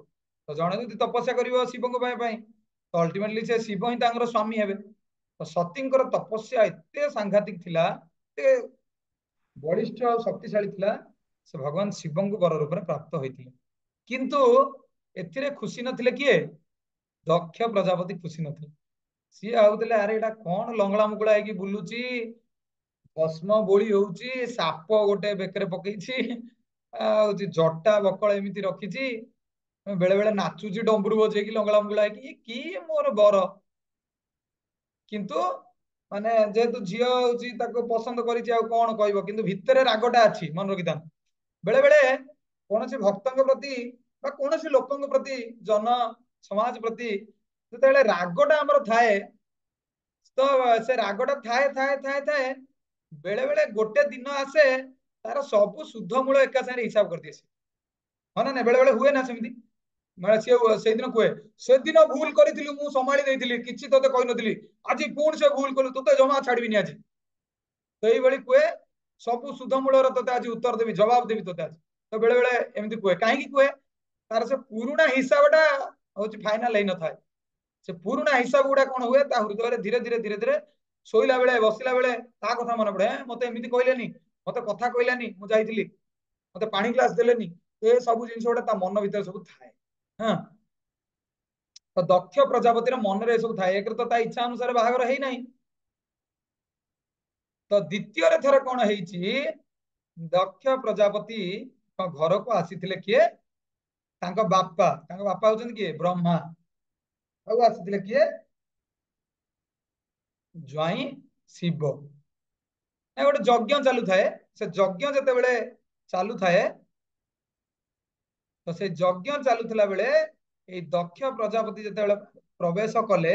तो जणे जदि तपस्या करिवो शिवंक पई तो अल्टीमेटली से शिव ही तांकर स्वामी हेबे तो सतींकर तपस्या एते सांघातिक थिला एते बलिष्ठ और शक्तिशाली थिला से भगवान शिवंक बर रूप में प्राप्त होइथिले किंतु एथिरे खुशी नथिले किए दक्ष प्रजापति खुशी नथिले सी आउतले अरे एटा कोन लंगळा मुगळा हेकी बुलुची भस्म बोली होउची साप गोटे बेकरे पकेइची होची जटा बकळ एमिति रखिची बेले बेले नाचुची डंबरू बजे की लंगळा मुगळा हेकी की मोर बर किंतु माने जेतु झियो होची ताको पसंद करिची आ कोन कहबो किंतु भितरे रागटा अछि मन रखिता बेले बेले कोनोसी भक्तंग प्रति बा कोनोसी लोकंग प्रति जन समाज प्रति जो रागटा आमर थाए तो से रागटा थाए थाए थाए थाए बेले बेले गोटे दिन आसे तार सब शुद्ध मूल एका साथ हिसाब कर दिए हाँ ना बेले बेले हुए ना सेमती मैं से दिन कहे से दिन भूल करी मु संभाली देइथिली किछि तोते कहि नथिली आज पुणी से भूल कलु तोते जमा छाड़बिनी आज तो ये कहे सब शुद्ध मूल तोते आज उत्तर देवी जवाब देवी तोते आज तो बेले बेले एमती कहे कहीं कहे तार से पुराणा हिसाबटा हूँ फाइनाल है न था से पुराणा हिसाब गुड़ा कौन हुए हृदय धीरे धीरे धीरे धीरे शोला बेले बसला बेले ता कथा मन पड़े मत एमती कहलेनी मत कथा कहलानी मुझे मत पानी ग्लास देलेनी ये सब जिन गुड़ा मन भर सब थाए हाँ तो दक्ष प्रजापतिर मन रे सब थाए एक तो ता इच्छा अनुसार बाहागर है नहीं तो द्वितीय थर कौन है दक्ष प्रजापति घर को आसी किए बापा होचंदी किए ब्रह्मा ଆଉ ଆସିଥିଲେ କିଏ ज्वाई शिव ଗୋଟେ ଯଜ୍ଞ ଚାଲୁ ଥାଏ ସେ ଯଜ୍ଞ ଯେତେବେଳେ ଚାଲୁ ଥାଏ ତ ସେ ଯଜ୍ଞ ଚାଲୁଥିଲା ବେଳେ ଏଇ ଦକ୍ଷ ପ୍ରଜାପତି ଯେତେବେଳେ ପ୍ରବେଶ କଲେ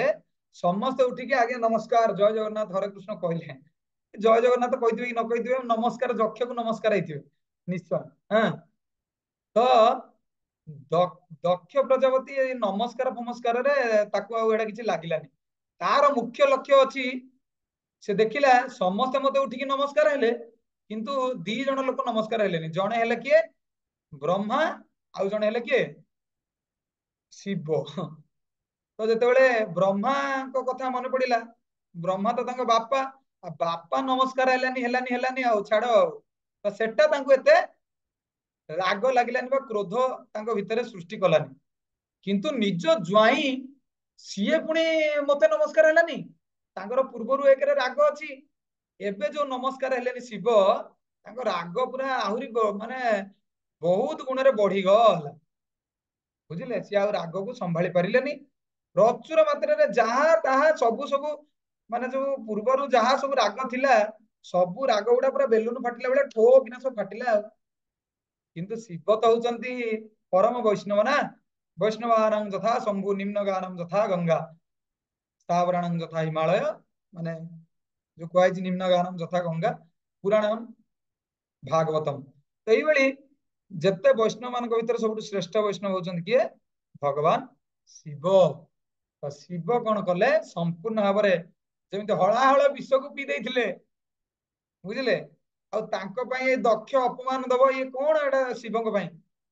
ସମସ୍ତେ ଉଠିକି ଆगे ନମସ୍କାର ଜୟ ଜଗନ୍ନାଥ ହରେ କୃଷ୍ଣ କହିଲେ ଜୟ ଜଗନ୍ନାଥ କହିଥିବେ କି ନ କହିଥିବେ ନମସ୍କାର ଯକ୍ଷକୁ ନମସ୍କାର ହେଇଥିବେ ନିଶ୍ଚୟ ହଁ ତ दक्ष प्रजापति नमस्कार फमस्कार किसी लगिलानी तार मुख्य लक्ष्य अच्छी से देखिला समस्ते मत उठिकी नमस्कार हेले किंतु दी जन लोक नमस्कार हेलेनी जड़े हेले किए ब्रह्मा आउ जड़े हेले किए शिव तो जिते ब्रह्मा को कथा मन पड़ा ब्रह्मा तो तांको बापा बापा नमस्कार हेलानी आउ छाड़ तो सेटा तांको एते राग लगिलानी क्रोध भितर सृष्टि कलानी किंतु निज ज्वाई सीए पुणी मते नमस्कार हेलानी तांकर पूर्वरु एक राग अच्छी एबे जो नमस्कार हेलेनी शिव तांको राग पूरा आहुरी माने बहुत गुण रे बढ़ी गला बुझिले सी आ राग को संभाली पारिलेनी प्रचुर मात्रा रे जहा ताहा सब सब माने जो पूर्वरु जहा सब राग थिला सब राग गुडा पूरा बेलून फाटिला बेले ठो किना सब फाटिला किंतु शिव तो होचंती परम वैष्णव ना वैष्णवानां यथा शंभु निम्नगानम यथा गंगा स्थावराणां यथा हिमालय माने जो कहै निम्नगानम यथा गंगा पुराणम भागवतम तो यही जिते वैष्णव मान भीतर सब श्रेष्ठ वैष्णव होचंती किए भगवान शिव तो शिव कौन कले संपूर्ण भाव में जमी हलाहल विष को पी देते बुझिले दक्ष अपमान दब ये कौन एटा शिव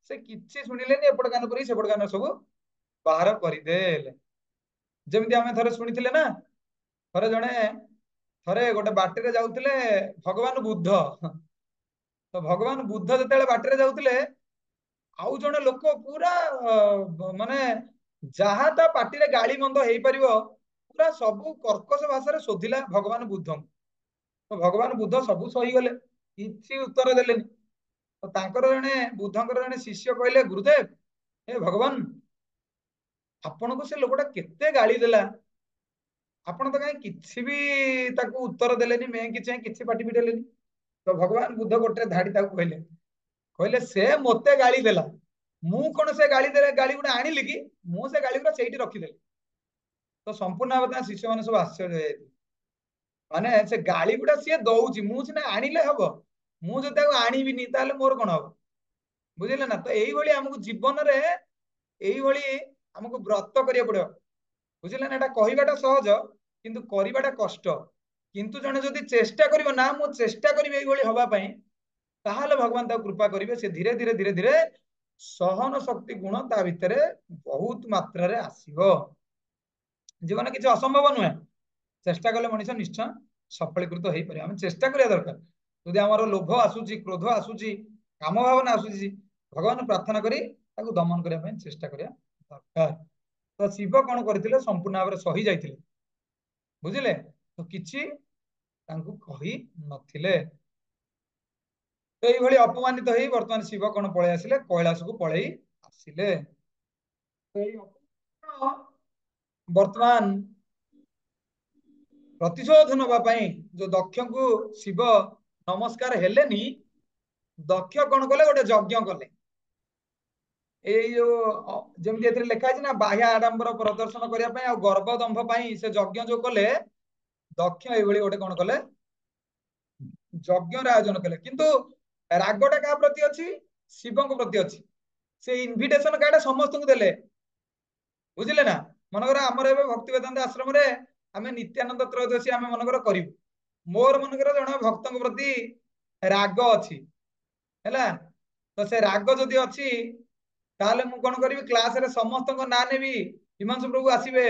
से किसी शुणिले एपट कान पर सेपट कान सब बाहर करदेले जमी आम थे शुणी ना थे जड़े थे गोटे बाटर जाऊे भगवान बुद्ध तो भगवान बुद्ध जो बाटर जाऊे आउ जड़े लोक पूरा माने जहा ता पार्टी गाड़ी मंद हो पार पूरा सब कर्कश भाषा शोधिला भगवान बुद्ध तो भगवान बुद्ध सब सही गले किसी उत्तर देले तो तांकर जने बुद्धंकर जने शिष्य कहले गुरुदेव हे भगवान आपण को से लोकटा केते गाली देला आपण तो कहीं किसी भी ताकू उत्तर देलेनी मैं कि किसी पाटी पिटेलेनी तो भगवान बुद्ध गोटे धाड़ी ताकू कहले कहले से मते गाली देला मु कोन से गाली देले गाली गुडा आनिली कि मु से गाली गुडा सेठी रखिदेली तो संपूर्ण भाव शिष्य माने सब आश्चर्य हो माने से गाली गुडा सी दौची मु सिना आनिले हबो मु जदि आनिबिनी ताले मोर कोन हबो बुझिले ना तो एई भली हमकु जीवन रे एई भली हमकु व्रत करिया पड़ो बुझिले ना एटा कहिबाटा सहज किंतु करिबाटा कष्ट किंतु जने जदि चेष्टा करिवो ना मु चेष्टा करिवे एई भली हबा पई ताहाले भगवान ता कृपा करिवे से धीरे धीरे धीरे धीरे सहन शक्ति गुण ता भितरे बहुत मात्रा रे आसीबो जीवन किछि असंभव नुहे चेष्टा कले मनीष निश्चय सफलीकृत हो पारे आम चेष्टा करिया दरकार जदि आमर लोभ आसुची क्रोध आसुची काम भावना आसुची भगवान प्रार्थना करी ताकू दमन करने चेष्टा करिया दरकार तो शिव कौन करथिले संपूर्ण भाव सही जाइथिले बुझिले तो किछि तांकू कहि नथिले तो ये अपमानित हो वर्तमान शिव कौन पळै आसिले कैलाश को पळै आसिले वर्तमान प्रतिशोध नवाई जो दक्ष को शिव नमस्कार हेलेनी दक्ष कौन कले गोटे यज्ञ कले जो जमी लिखाई ना बाह्य आडंबर प्रदर्शन करने गर्भ दंभ से यज्ञ जो कले दक्ष ये गोटे कौन कले यज्ञ आयोजन कले किंतु रागटा क्या प्रति अच्छी शिव प्रति अच्छी से इनविटेशन कार्ड समस्त को देले बुझिले ना मनकर आमर ए भक्ति वेदांत आश्रम रे आम नित्यानंद त्रयोदशी आम मनकर करू मोर मनकर जन भक्त प्रति राग अच्छी है तो से राग जदि अच्छी ताले मु कौन करी क्लास रे समस्त ना नेबी हिमांशु प्रभु आसबे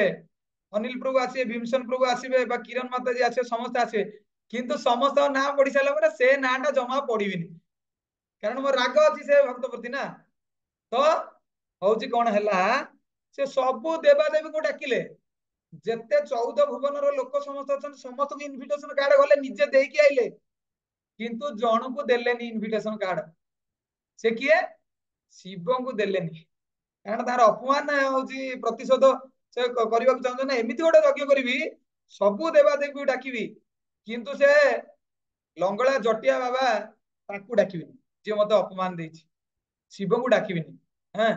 अनिल प्रभु आसबे भीमसेन प्रभु आसबे किरण माता जी आसबे समस्त आसबे किंतु समस्त ना पढ़ी सारा से नाटा जमा पढ़िबिनी कारण मोर राग अच्छी से भक्त प्रति ना तो हूँ कौन है से सबू देवादेवी को डाकिले जेते 14 भुवन लोक समस्त अच्छा समस्त इनविटेशन कार्ड गले निजे देकी आइले किंतु जन को देलेनी इनविटेशन कार्ड से किए शिव को देलेनी कारण तार अपमान होची प्रतिशोध से करबा चाहते ना एमती गोटे यज्ञ करी सबू देवादेवी को डाकिबी किंतु से लंगड़ा जटिया बाबा ताकू डाकिबिनी जे मते अपमान देछि शिव को डाकिबिनी हाँ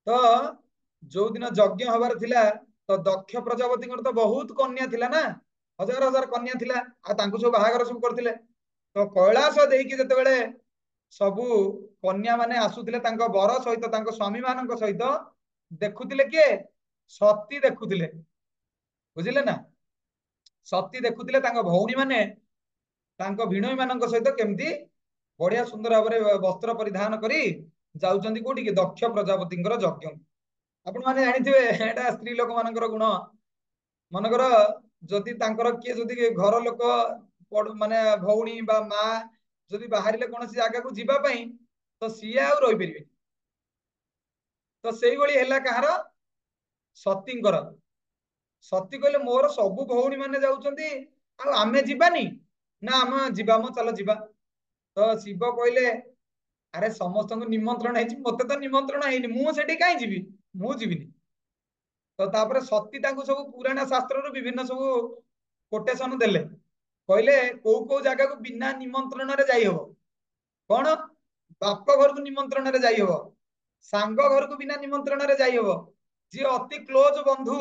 तो जो दिन यज्ञ हबार थिला तो दक्ष प्रजापति तो बहुत कन्या थिला ना हजार हजार कन्या थिला आ तांको सब बाहागर सब करथिले तो कैलाश देकी जतेबेले सबु कन्या माने आसुथिले तांको बर सहित तांको स्वामी मानक सहित देखुथिले के सती देखुथिले बुझिले ना सती देखुथिले तांको भौणी माने तांको भिणोई मानक सहित केमती बढ़िया सुंदर भाव में वस्त्र परिधान करी जाउचंदी कोठी के दक्ष प्रजापति यज्ञ आपण माने जानिथिबे एटा स्त्री लोक मानकर गुण मनकर जदि तांकर किए जदि घर लोक माने भौणी बा माँ जदि बाहरिले कौन जगह को जीवा पई तो सीए आ रही परिबे तो सेही भली हैला कहार सतींकर सती कहले मोर सबु भौणी माने जाउचंदी आ आमे जीवानी ना आम जीवा मो चलो जीवा तो शिव कहले अरे समस्त निमंत्रण है मत तो निमंत्रण है मुझे कहीं जीवी मु जीविनी तो तापर सती सब पुराण शास्त्र विभिन्न सब कोटेशन देले कहले कौ कौ जगह को बिना निमंत्रण रे जाई हबो कौन बाप घर को निमंत्रण रे जाई हबो सांग घर को बिना निमंत्रण रे जाई हबो जी अति क्लोज बंधु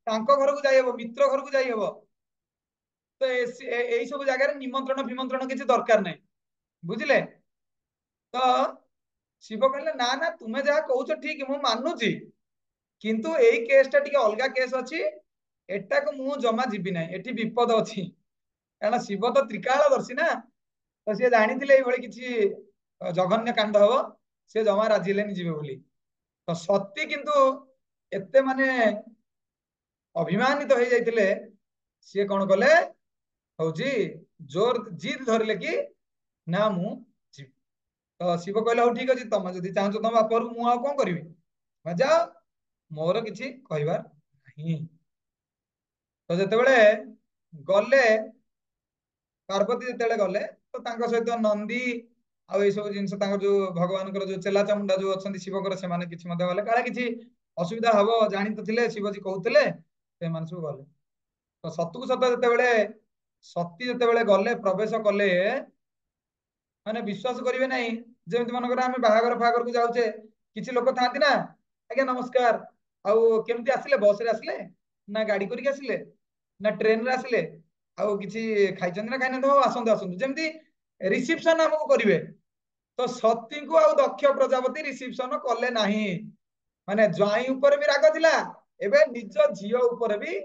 तांको घर को जाई हबो मित्र घर को जाई हबो तो एई सब जगह रे निमंत्रण विमंत्रण किसी दरकार नहीं बुझिले तो शिव कहले ना ना तुम्हें जहाँ कौच ठीक मु मानुची किंतु एई केसटा टिके अलगा केस अछि एटा को मु जमा जीवी ना एठी विपद अछि कारण शिव तो त्रिकालदर्शी ना तो सी जानी किसी जघन्य कांड हम से जमा राजी हेलेनी जीवे बोली तो सती किंतु एते माने अभिमानित हो जाइतिले सी कौन कले हूँ जोर जिद धरले कि ना मु जीवी तो शिव कहले हूँ ठीक अच्छे तुम जब चाहो तुम बापर मुझे कौन करी जाओ मोर किसी कहबार नहीं तो जितेबले गले पार्वती जिते गले तो सहित नंदी आ सब जिन जो भगवान जो चेला चामुंडा जो अच्छा शिवकर से किसी गले काला किसी असुविधा हम जानी तो थे शिवजी कहते से सब गले तो सतुक सत जिते सती जिते गले प्रवेश कले माने विश्वास करेंगे ना जमी मनकर आम बाहागर फागर को जाऊे किसी लोक था ना आज्ञा नमस्कार आउ केमती आसिले बस रे आसिले ना गाड़ी करके आसिले ना ट्रेन रे आसिले आउ किसी खाई ना खाई ना आसतु आसतु जमी रिसेप्शन आमको करेंगे तो सती को आउ दक्ष प्रजापति रिसेप्शन कले ना माने ज्वाई उपर भी राग थिला एबे निज झील उपर भी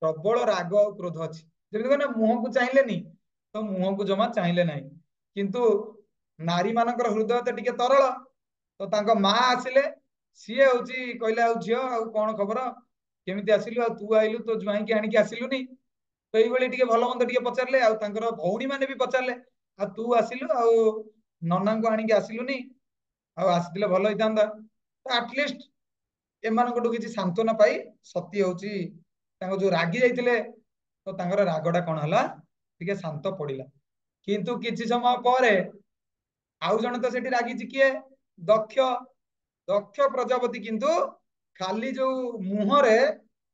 प्रबल राग क्रोध अच्छी जमी मैंने मुह को चाहिए तो मुह को जमा चाहिए ना किंतु नारी मानकर हृदय तो टिके तरल तो तांको माँ आसिले सी हूँ कहले आ झील आ कौन खबर केमी आसिलु आ तू आइलु तो ज्वाई की आणिकी आसिलुनी तो ये भल मंद टे पचारे आर भौणी मैंने भी पचारे आ तू आसिलु आ नना को आणिकी आसिलुनी आसते भल होता तो आटलिस्ट एमानकटू किसी सांत्वना पाई सती हूँ जो रागी जाइए तो रागटा कौन है टे शांत पड़ा किंतु किसी समय पर आउ जन तो सेठी रागी किए दक्ष दक्ष प्रजापति किंतु खाली जो मुहरे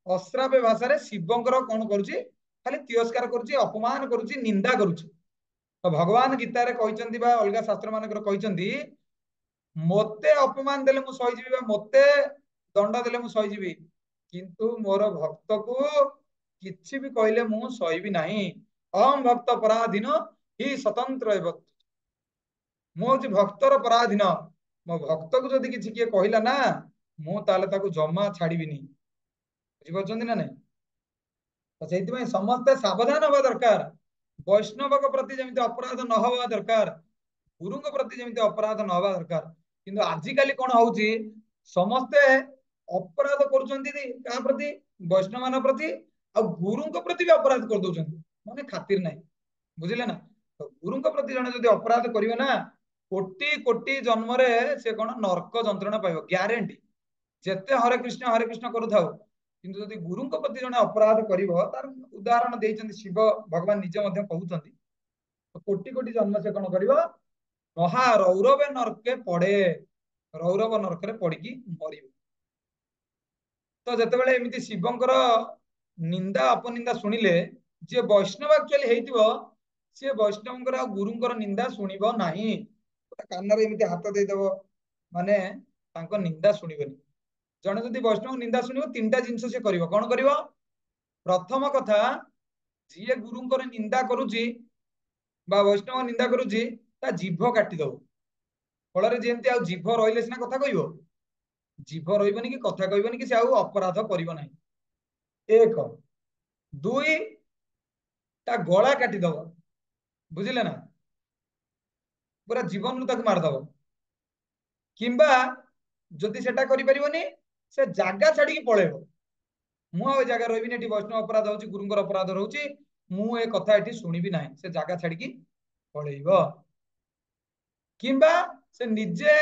अश्राव्य भाषा शिवंकर कौन करुच्ची खाली तिरस्कार करुच्ची अपमान करुच्ची निंदा करुच्ची तो भगवान गीता रे कहते अलग शास्त्र मानकर कहते ମୋତେ ଅପମାନ ଦେଲେ ମୁଁ ସହିଯିବି ବା ମୋତେ ଦଣ୍ଡ ଦେଲେ ମୁଁ ସହିଯିବି, କିନ୍ତୁ ମୋର ଭକ୍ତକୁ କିଛି ବି କହିଲେ ମୁଁ ସହିବି ନାହିଁ। ଅହଂ ଭକ୍ତ ପରାଧୀନ ହି ସ୍ୱତନ୍ତ୍ର ହେବ। ମୁଁ ହଉଛି ଭକ୍ତର ପରାଧୀନ। ମୋ ଭକ୍ତକୁ ଯଦି କିଛି କିଏ କହିଲା ନା, ମୁଁ ତାହେଲେ ତାକୁ ଜମା ଛାଡିବିନି। ବୁଝିପାରୁଛନ୍ତି ନା ନାଇଁ? ତ ସେଇଥିପାଇଁ ସମସ୍ତେ ସାବଧାନ ହବା ଦରକାର। ବୈଷ୍ଣବଙ୍କ ପ୍ରତି ଯେମିତି ଅପରାଧ ନ ହବା ଦରକାର, ଗୁରୁଙ୍କ ପ୍ରତି ଯେମିତି ଅପରାଧ ନ ହବା ଦରକାର। କିନ୍ତୁ ଆଜିକାଲି କଣ ହଉଛି, ସମସ୍ତେ ଅପରାଧ କରୁଛନ୍ତି କାହା ପ୍ରତି? ବୈଷ୍ଣବ ମାନଙ୍କ ପ୍ରତି, ଆଉ ଗୁରୁଙ୍କ ପ୍ରତି ବି ଅପରାଧ କରିଦଉଛନ୍ତି, ମାନେ ଖାତିର ନାହିଁ। ବୁଝିଲେ ନା? ତ ଗୁରୁଙ୍କ ପ୍ରତି ଜଣେ ଯଦି ଅପରାଧ କରିବେ ନା, କୋଟି କୋଟି ଜନ୍ମରେ ସେ କଣ ନର୍କ ଯନ୍ତ୍ରଣା ପାଇବ, ଗ୍ୟାରେଣ୍ଟି। ଯେତେ ହରେ କୃଷ୍ଣ କରୁଥାଉ, କିନ୍ତୁ ଯଦି ଗୁରୁଙ୍କ ପ୍ରତି ଜଣେ ଅପରାଧ କରିବ, ତାର ଉଦାହରଣ ଦେଇଛନ୍ତି ଶିବ ଭଗବାନ ନିଜେ ମଧ୍ୟ କହୁଛନ୍ତି, କୋଟି କୋଟି ଜନ୍ମ ସେ କଣ କରିବ? ମହା ରୌରବ ନର୍କେ ପଡେ, ରୌରବ ନର୍କରେ ପଡିକି ମରିବ। ତ ଯେତେବେଳେ ଏମିତି ଶିବଙ୍କର ନିନ୍ଦା ଅପନିନ୍ଦା ଶୁଣିଲେ, ଯିଏ ବୈଷ୍ଣବ ଆକ୍ଚୁଆଲି ହେଇଥିବ, ସିଏ ବୈଷ୍ଣବଙ୍କର ଆଉ ଗୁରୁଙ୍କର ନିନ୍ଦା ଶୁଣିବ ନାହିଁ। କାନରେ ଏମିତି ହାତ ଦେଇଦବ, ମାନେ ତାଙ୍କ ନିନ୍ଦା ଶୁଣିବନି। ଜଣେ ଯଦି ବୈଷ୍ଣବ ନିନ୍ଦା ଶୁଣିବ, ତିନିଟା ଜିନିଷ ସେ କରିବ। କଣ କରିବ? ପ୍ରଥମ କଥା, ଯିଏ ଗୁରୁଙ୍କର ନିନ୍ଦା କରୁଛି ବା ବୈଷ୍ଣବ ନିନ୍ଦା କରୁଛି, ତା ଜିଭ କାଟିଦବ। ଫଳରେ ଯେମିତି ଆଉ ଜିଭ ରହିଲେ ସିନା କଥା କହିବ, ଜିଭ ରହିବନି କି କଥା କହିବନି କି ସେ ଆଉ ଅପରାଧ କରିବ ନାହିଁ। ଏକ। ଦୁଇ, ତା ଗଳା କାଟିଦବ। ବୁଝିଲେ ନା? ପୁରା ଜୀବନରୁ ତାକୁ ମାରିଦବ। କିମ୍ବା ଯଦି ସେଟା କରିପାରିବନି, ସେ ଜାଗା ଛାଡିକି ପଳେଇବ। ମୁଁ ଆଉ ଏ ଜାଗା ରହିବିନି, ଏଠି ବୈଷ୍ଣବ ଅପରାଧ ହଉଛି, ଗୁରୁଙ୍କର ଅପରାଧ ରହୁଛି, ମୁଁ ଏ କଥା ଏଠି ଶୁଣିବି ନାହିଁ। ସେ ଜାଗା ଛାଡିକି ପଳେଇବ। କିମ୍ବା ସେ ନିଜେ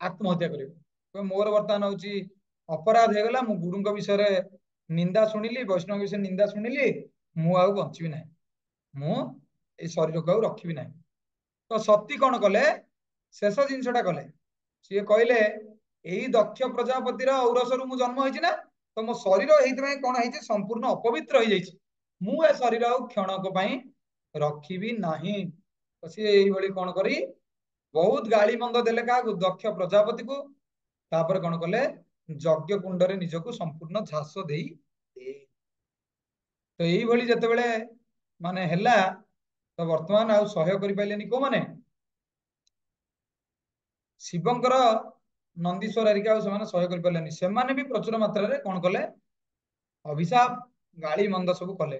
ଆତ୍ମହତ୍ୟା କରିବ, ମୋର ବର୍ତ୍ତମାନ ହଉଛି ଅପରାଧ ହେଇଗଲା, ମୁଁ ଗୁରୁଙ୍କ ବିଷୟରେ ନିନ୍ଦା ଶୁଣିଲି, ବୈଷ୍ଣବ ବିଷୟରେ ନିନ୍ଦା ଶୁଣିଲି, ମୁଁ ଆଉ ବଞ୍ଚିବି ନାହିଁ, ମୁଁ ଏଇ ଶରୀରକୁ ଆଉ ରଖିବି ନାହିଁ। ତ ସତୀ କଣ କଲେ? ଶେଷ ଜିନିଷଟା କଲେ। ସିଏ କହିଲେ, ଏଇ ଦକ୍ଷ ପ୍ରଜାପତିର ଔରସରୁ ମୁଁ ଜନ୍ମ ହେଇଛି ନା, ତ ମୋ ଶରୀର ଏଇଥିପାଇଁ କଣ ହେଇଛି, ସମ୍ପୂର୍ଣ୍ଣ ଅପବିତ୍ର ହେଇଯାଇଛି। ମୁଁ ଏ ଶରୀର ଆଉ କ୍ଷଣକ ପାଇଁ ରଖିବି ନାହିଁ। ତ ସିଏ ଏଇଭଳି କଣ କରି ବହୁତ ଗାଳି ମନ୍ଦ ଦେଲେ କାହାକୁ? ଦକ୍ଷ ପ୍ରଜାପତିକୁ। ତାପରେ କଣ କଲେ? ଯଜ୍ଞ କୁଣ୍ଡରେ ନିଜକୁ ସମ୍ପୂର୍ଣ୍ଣ ଝାସ ଦେଇ। ତ ଏଇଭଳି ଯେତେବେଳେ ମାନେ ହେଲା, ତ ବର୍ତ୍ତମାନ ଆଉ ସହ୍ୟ କରିପାରିଲେନି କୋଉମାନେ? ଶିବଙ୍କର ନନ୍ଦୀଶ୍ୱର ହେରିକା, ଆଉ ସେମାନେ ସହ୍ୟ କରିପାରିଲେନି। ସେମାନେ ବି ପ୍ରଚୁର ମାତ୍ରାରେ କଣ କଲେ? ଅଭିଶାପ, ଗାଳି ମନ୍ଦ ସବୁ କଲେ।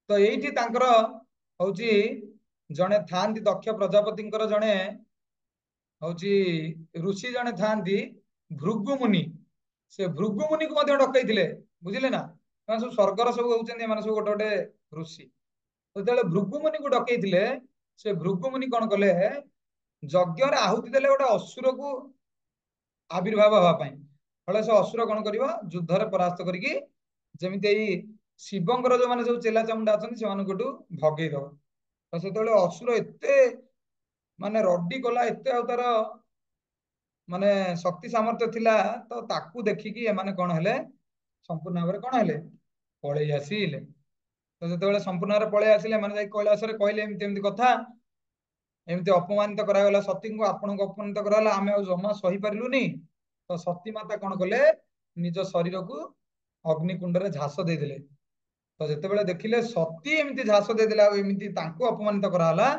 ତ ଏଇଠି ତାଙ୍କର ହଉଛି ଜଣେ ଥାନ୍ତି, ଦକ୍ଷ ପ୍ରଜାପତିଙ୍କର ଜଣେ ହଉଛି ଋଷି ଜଣେ ଥାନ୍ତି, ଭୃଗୁ ମୁନି। ସେ ଭୃଗୁ ମୁନିକୁ ମଧ୍ୟ ଡକେଇଥିଲେ। ବୁଝିଲେ ନା? ସେମାନେ ସବୁ ସ୍ୱର୍ଗର ସବୁ ହଉଛନ୍ତି, ଏମାନେ ସବୁ ଗୋଟେ ଗୋଟେ ଋଷି। ଯେତେବେଳେ ଭୃଗୁ ମୁନିକୁ ଡକେଇଥିଲେ, ସେ ଭୃଗୁ ମୁନି କଣ କଲେ? ଯଜ୍ଞରେ ଆହୁତି ଦେଲେ ଗୋଟେ ଅସୁରକୁ ଆବିର୍ଭାବ ହେବା ପାଇଁ। ଫଳରେ ସେ ଅସୁର କଣ କରିବ? ଯୁଦ୍ଧରେ ପରାସ୍ତ କରିକି ଯେମିତି ଏଇ ଶିବଙ୍କର ଯୋଉମାନେ ସବୁ ଚେଲା ଚାମୁଣ୍ଡା ଅଛନ୍ତି, ସେମାନଙ୍କଠୁ ଭଗେଇ ଦବ। ତ ସେତେବେଳେ ଅସୁର ଏତେ ମାନେ ରଡି କଲା, ଏତେ ଆଉ ତାର ମାନେ ଶକ୍ତି ସାମର୍ଥ୍ୟ ଥିଲା, ତ ତାକୁ ଦେଖିକି ଏମାନେ କଣ ହେଲେ? ସମ୍ପୂର୍ଣ୍ଣ ଭାବରେ କଣ ହେଲେ? ପଳେଇ ଆସିଲେ। ତ ଯେତେବେଳେ ସମ୍ପୂର୍ଣ୍ଣ ଭାବରେ ପଳେଇ ଆସିଲେ, ଏମାନେ ଯାଇ କୈଳାସରେ କହିଲେ, ଏମିତି ଏମିତି କଥା, ଏମିତି ଅପମାନିତ କରାଗଲା ସତୀଙ୍କୁ, ଆପଣଙ୍କୁ ଅପମାନିତ କରାଗଲା, ଆମେ ଆଉ ଜମା ସହିପାରିଲୁନି। ତ ସତୀ ମାତା କଣ କଲେ? ନିଜ ଶରୀରକୁ ଅଗ୍ନିକୁଣ୍ଡରେ ଝାସ ଦେଇଦେଲେ। ତ ଯେତେବେଳେ ଦେଖିଲେ ସତୀ ଏମିତି ଝାସ ଦେଇଦେଲେ, ଆଉ ଏମିତି ତାଙ୍କୁ ଅପମାନିତ କରାଗଲା,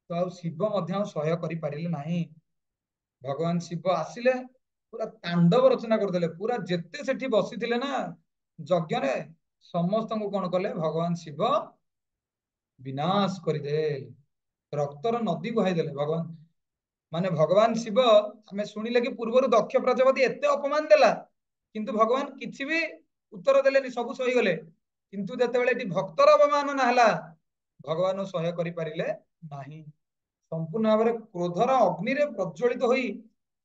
ତ ଆଉ ଶିବ ମଧ୍ୟ ଆଉ ସହ୍ୟ କରିପାରିଲେ ନାହିଁ। ଭଗବାନ ଶିବ ଆସିଲେ, ପୁରା ତାଣ୍ଡବ ରଚନା କରିଦେଲେ। ପୁରା ଯେତେ ସେଠି ବସିଥିଲେ ନା ଯଜ୍ଞରେ, ସମସ୍ତଙ୍କୁ କଣ କଲେ? ଭଗବାନ ଶିବ ବିନାଶ କରିଦେଲେ, ରକ୍ତର ନଦୀ ବହାଇଦେଲେ। ଭଗବାନ ମାନେ ଭଗବାନ ଶିବ, ଆମେ ଶୁଣିଲେ କି ପୂର୍ବରୁ ଦକ୍ଷ ପ୍ରଜାପତି ଏତେ ଅପମାନ ଦେଲା, କିନ୍ତୁ ଭଗବାନ କିଛି ବି ଉତ୍ତର ଦେଲେନି, ସବୁ ସହିଗଲେ। କିନ୍ତୁ ଯେତେବେଳେ ଏଠି ଭକ୍ତର ଅବମାନନା ହେଲା, ଭଗବାନ ସହ୍ୟ କରିପାରିଲେ ନାହିଁ। ସମ୍ପୂର୍ଣ୍ଣ ଭାବରେ କ୍ରୋଧର ଅଗ୍ନିରେ ପ୍ରଜ୍ୱଳିତ ହୋଇ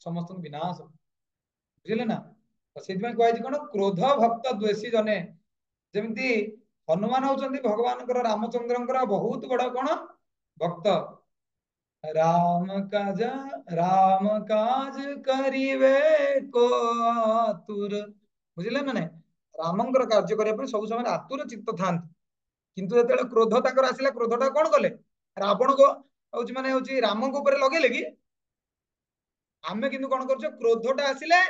ସମସ୍ତଙ୍କୁ ବିନାଶ। ବୁଝିଲେ ନା? ସେଇଥିପାଇଁ କୁହାଯାଇଛି କଣ? କ୍ରୋଧ ଭକ୍ତ ଦ୍ୱେଷୀ ଜନେ। ଯେମିତି ହନୁମାନ ହଉଛନ୍ତି ଭଗବାନଙ୍କର, ରାମଚନ୍ଦ୍ରଙ୍କର ବହୁତ ବଡ କଣ? ଭକ୍ତ। ରାମ କାଜ କରିବେ କୋ ଆତୁର। ବୁଝିଲେ ନା ନାଇଁ? ରାମଙ୍କର କାର୍ଯ୍ୟ କରିବା ପାଇଁ ସବୁ ସମୟରେ ଆତୁର ଚିତ୍ତ ଥାନ୍ତି। କିନ୍ତୁ ଯେତେବେଳେ କ୍ରୋଧ ତାଙ୍କର ଆସିଲା, କ୍ରୋଧଟା କଣ କଲେ? ରାବଣ ହଉଛି ମାନେ ହଉଛି ରାମଙ୍କ ଉପରେ ଲଗେଇଲେ କି? आमे किंतु कौन करछो क्रोधटा आसिले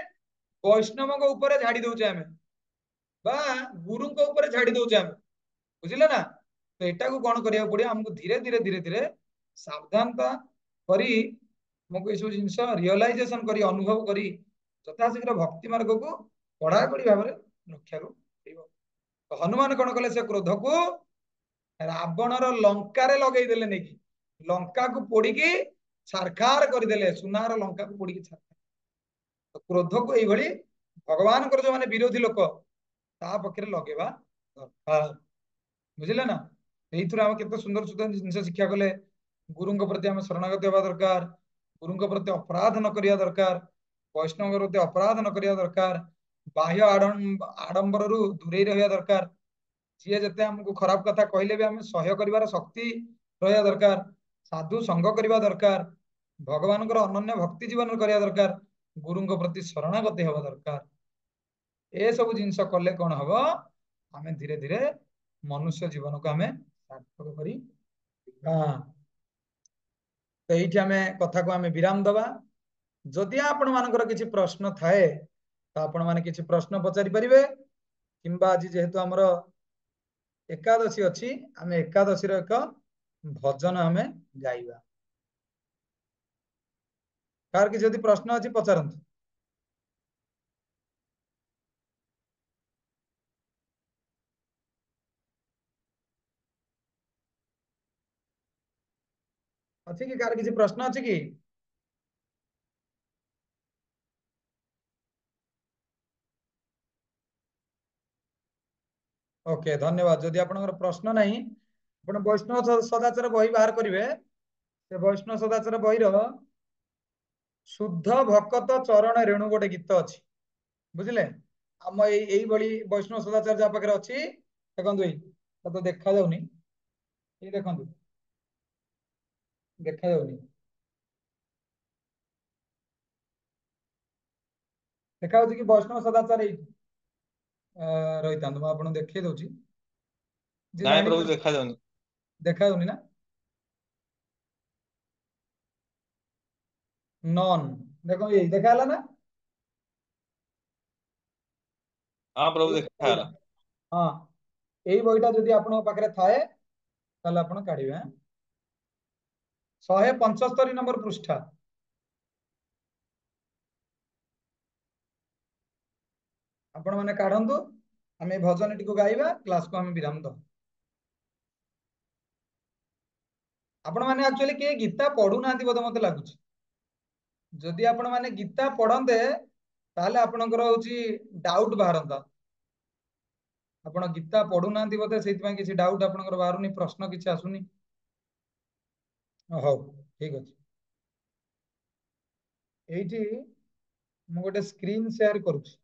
वैष्णवଙ୍କ ऊपर झाड़ी दउछे आमे बा गुरुଙ୍କ ऊपर झाड़ी दउछे आमे बुझिले ना तो एटा को कौन करिया पड़ियो हमको धीरे धीरे धीरे धीरे सावधानता करी हमको ये सब जिंस रियलाइजेशन करी अनुभव करी यथाशीघ्र भक्ति मार्ग को कड़ाकड़ी भाव में रक्षा को पड़िबो। तो हनुमान कौन कले से क्रोध को रावणर लंकार लगे देले नहीं कि लंका को पोड़ी की छारखार करदेले सुनार लंका को पोड़ी की छारखार तो क्रोध को यही भगवान जो माने विरोधी लोक ता पक्षे लगेवा दरकार बुझिले ना एइथुर हम केते सुंदर सुंदर जिनिस शिक्षा कले गुरुଙ୍କ प्रति हम शरणागत होगा दरकार गुरुଙ୍କ प्रति अपराध न करिया दरकार वैष्णव प्रति अपराध न करिया दरकार बाह्य आडंबर रु दूरे रहिया दरकार जी जते हमको खराब कथा कहले भी हमें सहय करिवार शक्ति रहिया दरकार साधु संग करिवा दरकार भगवान अनन्य भक्ति जीवन करिया दरकार गुरुଙ୍କ प्रति शरणागति होगा दरकार ए सब जिनिस कले कौन हम आमे धीरे धीरे मनुष्य जीवन को आमे सार्थक करी तो ये आमे कथा को आमे विराम दबा जदि आपण मानकर किछि प्रश्न थाए तो आपण माने किछि प्रश्न पचारि परिबे किंबा आज जेहेतु हमर एकादशी अछि आमे एकादशी रो एक भजन आमे गाइबा कार कि जदि प्रश्न अछि पचारंतु अछि कि कार किछि प्रश्न अछि कि ओके धन्यवाद जदि आपनकर प्रश्न नहीं आपण वैष्णव सदाचार बही बाहर करिवे से वैष्णव सदाचार बही रो शुद्ध भक्त चरण रेणु गोटे गीत अछि बुझिले हम एई बळी वैष्णव सदाचार जा पाखरे अछि देखंतु एई तो देखा जाउनी ये देखंतु देखा जाउनी देखा होछि कि वैष्णव सदाचार एई रहितांतु मैं आपन देखै दउछि जे नाଇଁ जानि प्रभु ଦେଖାଯାଉନି देखा जाउनी ना नॉन देखो ये देखा हला ना ହଁ ପ୍ରଭୁ ये बहिटा ଦେଖାଗଲା हाँ यही बहिटा जदि आपन पाखरे थाए ताले आपन काढिबे 175 नंबर पृष्ठा आपण माने काढंतु आमे भजन टिको गाइबा क्लास को आमे विराम दो आपण माने एक्चुअली के गीता पढु नांती बोध मते लागुची जदि आपण माने गीता पढंते ताले आपणकर होची डाउट बाहरंता आपण गीता पढु नांती बोधे सेति पय किछि डाउट आपणकर बाहरुनी प्रश्न किछि आसुनी हो ठीक अछि एइठी मु गोटे स्क्रीन शेयर करूछि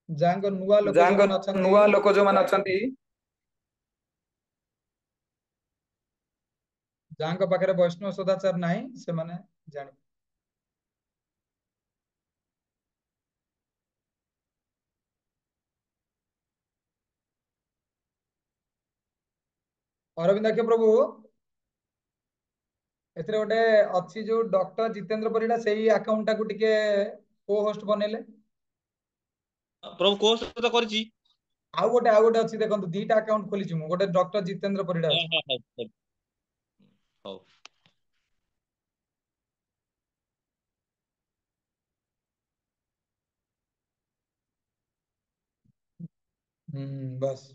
जांग नुवा लोक जो मान अछंती जांग पाखरे वैष्णव सदाचार नाही से माने जानि अरविंदाक्ष प्रभु एथरे गोटे अच्छी जो डॉक्टर जितेंद्र परिडा सेही अकाउंट टाकू टिके को होस्ट बनेले ପ୍ରଭୁ କୋର୍ସ ତ କରିଛି ଆଉ गोटे अच्छी देखंतु दीटा अकाउंट खोलिछि मु गोटे डॉक्टर जितेंद्र परिडा ହଁ अछि ହଁ ହଉ ହଉ बस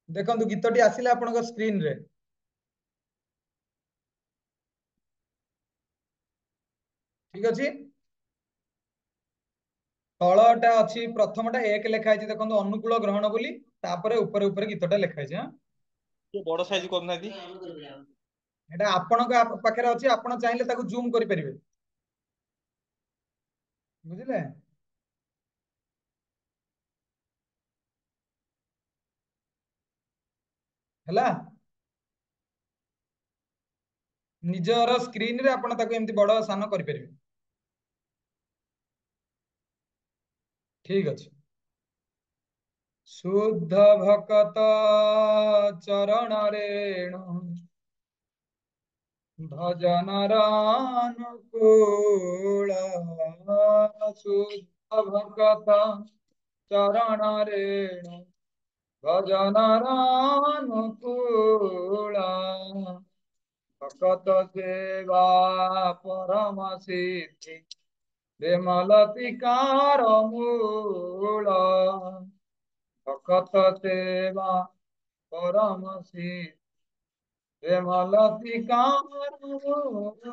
देखंतु गीतटी आसिला आपनक स्क्रीन रे ठीक अछि तळटा अछि प्रथमटा एक लेखा अछि देखंतु अनुकूल ग्रहण बोली तापरे ऊपर ऊपर गीतटा लेखा अछि हां ଟିକେ ବଡ ସାଇଜ କରୁନାହାନ୍ତି एटा आपनक पाखरे अछि आपण चाहिले ताकू जूम करि परिबे बुझिले हला निजर स्क्रीन रे आपण ताको एमती बड़ सान करि परिबे। ठीक अछि। शुद्ध भक्त चरण रेणु भजन अनुकूल शुद्ध भक्त चरण रेणु भजन अनुकूल भक्त सेवा परम सिद्धि विमलतिकार मूल भक्त सेवा परम सिद्धि विमलतिकार मूल।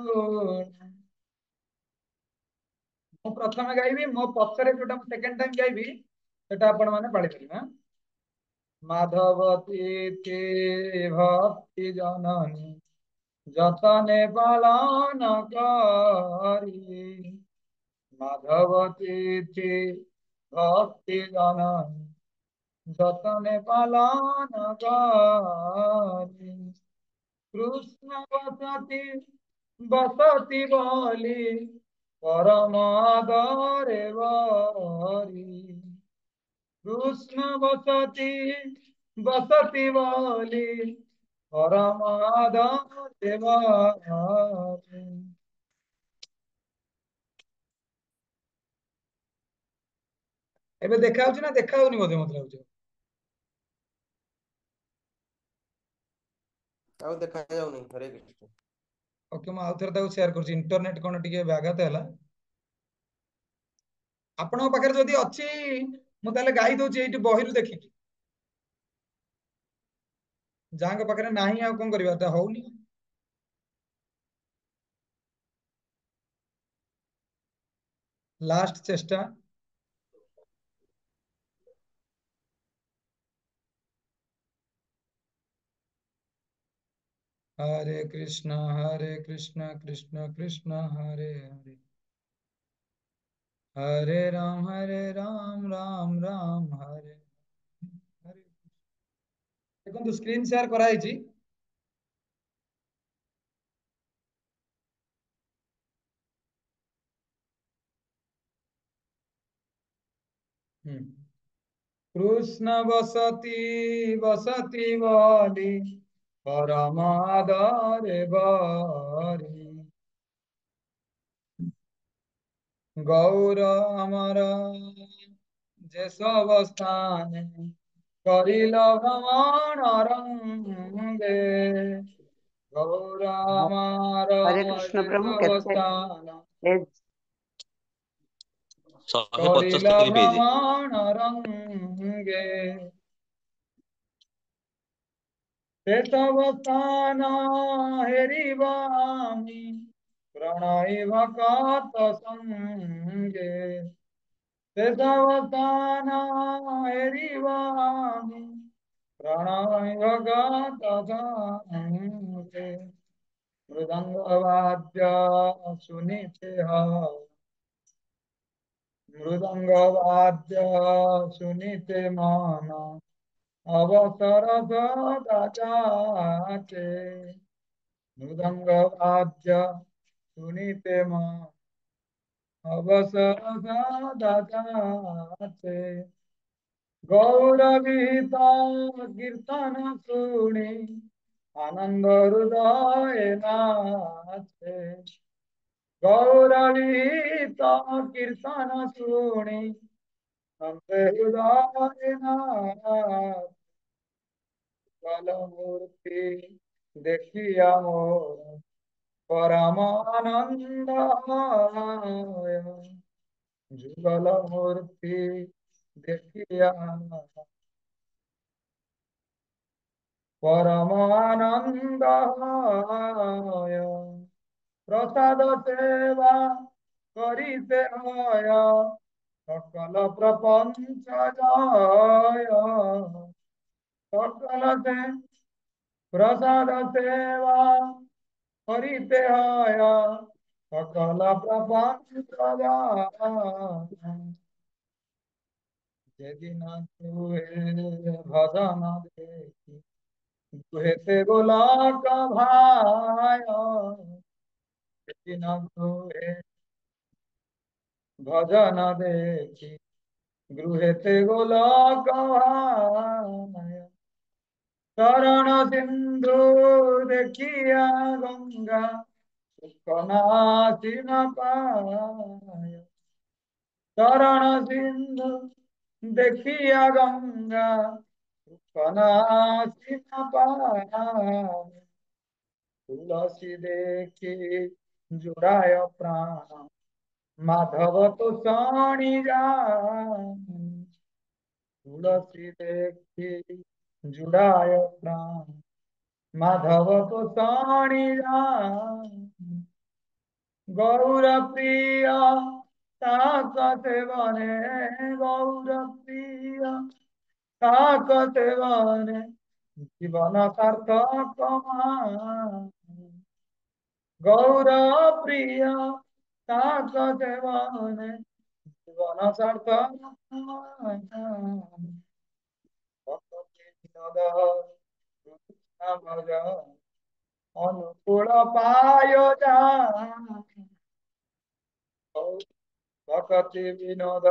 ମୁଁ ପ୍ରଥମେ ଗାଇବି, ମୋ ପଛରେ ଯୋଉଟା ମୁଁ ସେକେଣ୍ଡ ଟାଇମ ଗାଇବି ସେଟା ଆପଣ ମାନେ ପାଳି ପାରିବେ। ମାଧବତୀ ଭକ୍ତି ଜନନୀ যতনে পালন করি মাধবতী ভক্তি জননী যতনে পালন করি কৃষ্ণ বসতি বসতি বলি পরম আদরে বরি কৃষ্ণ বসতি বসতি বলি পরম আদরে বরি। ଏବେ ଦେଖା ହଉଛି ନା ଦେଖା ହଉନି ବୋଧେ ମତେ ଲାଗୁଛି। ଆଉ ଦେଖାଯାଉନି। ହରେ କୃଷ୍ଣ। ଓକେ, ମୁଁ ଆଉ ଥରେ ତାକୁ ସେୟାର କରୁଛି। ଇଣ୍ଟରନେଟ କଣ ଟିକେ ବ୍ୟାଘାତ ହେଲା। ଆପଣଙ୍କ ପାଖରେ ଯଦି ଅଛି ମୁଁ ତାହେଲେ ଗାଇ ଦଉଛି ଏଇଠି ବହିରୁ ଦେଖିକି। ଯାହାଙ୍କ ପାଖରେ ନାହିଁ ଆଉ କଣ କରିବା, ତା ହଉନି। ଲାଷ୍ଟ ଚେଷ୍ଟା। हरे कृष्ण कृष्ण कृष्ण हरे हरे हरे राम राम राम हरे हरे। देखो स्क्रीन शेयर कराई जी। कृष्ण बसती बसती वाली परमादरे बारी गौर अमर जे सब स्थाने करिल भ्रमण रंगे गौर अमर हरे कृष्ण जे प्रभु सब केते स्थान पेज করিল 175 পেজ। ভ্রমণ রঙ্গে সেতব স্থান হেরিবামি প্রণয় ভকত সঙ্গে সেতব স্থান হেরিবামি প্রণয় ভকত সঙ্গে মৃদঙ্গ বাদ্য শুনিতে হয় মৃদঙ্গ বাদ্য শুনিতে মন অবসর সদা যাতে মৃদঙ্গ বাদ্য শুনিতে মন অবসর সদা যাতে গৌরবিত কীর্তন শুনি আনন্দ হৃদয় নাচে গৌরবিত কীর্তন শুনি মূর্তি দেখিয়া মোর পরমানন্দ যুগল মূর্তি দেখিয়া পরমানন্দ প্রসাদ সেবা করিতে হয় সকল প্রপঞ্চ জয় সকল প্রসাদ সেবা করিতে হয় সকল প্রপঞ্চ জয় যেদিন তুয়ে ভজন দেখি হেতে গোলক ভাই দিন গৃহে ভজন দেখি গৃহেতে গোলক ভাই চরণ সিন্ধু দেখিয়া গঙ্গা নাসি না পায় চরণ সিন্ধু দেখিয়া গঙ্গা নাসি না পায় তুলসী দেখি জুড়ায় প্রাণ মাধব তো শনি যায় তুলসী দেখি জুড়ায় প্রাণ মাধব তো শনি যায় গৌর প্রিয় তাকতে বনে গৌর প্রিয় তাকতে বনে জীবন সার্থক গৌর প্রিয় তাকতে বনে জীবন সার্থক অনুকূল পায় যা ভকতি বিনোদ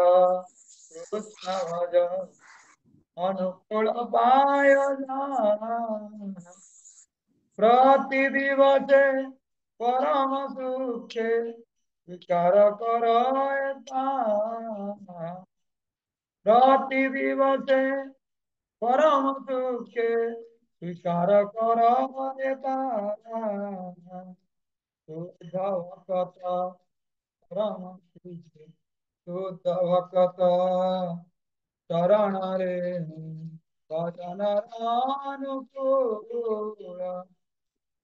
কৃষ্ণ ভজ অনুকূল পায় যা প্রতি দিবসে পরম সুখে বিচার কর প্রতি দিবসে পরম সুখে বিচার কর শুদ্ধ ভকত পরম সুখে শুদ্ধ ভকত চরণ রে ভজন অনুকূল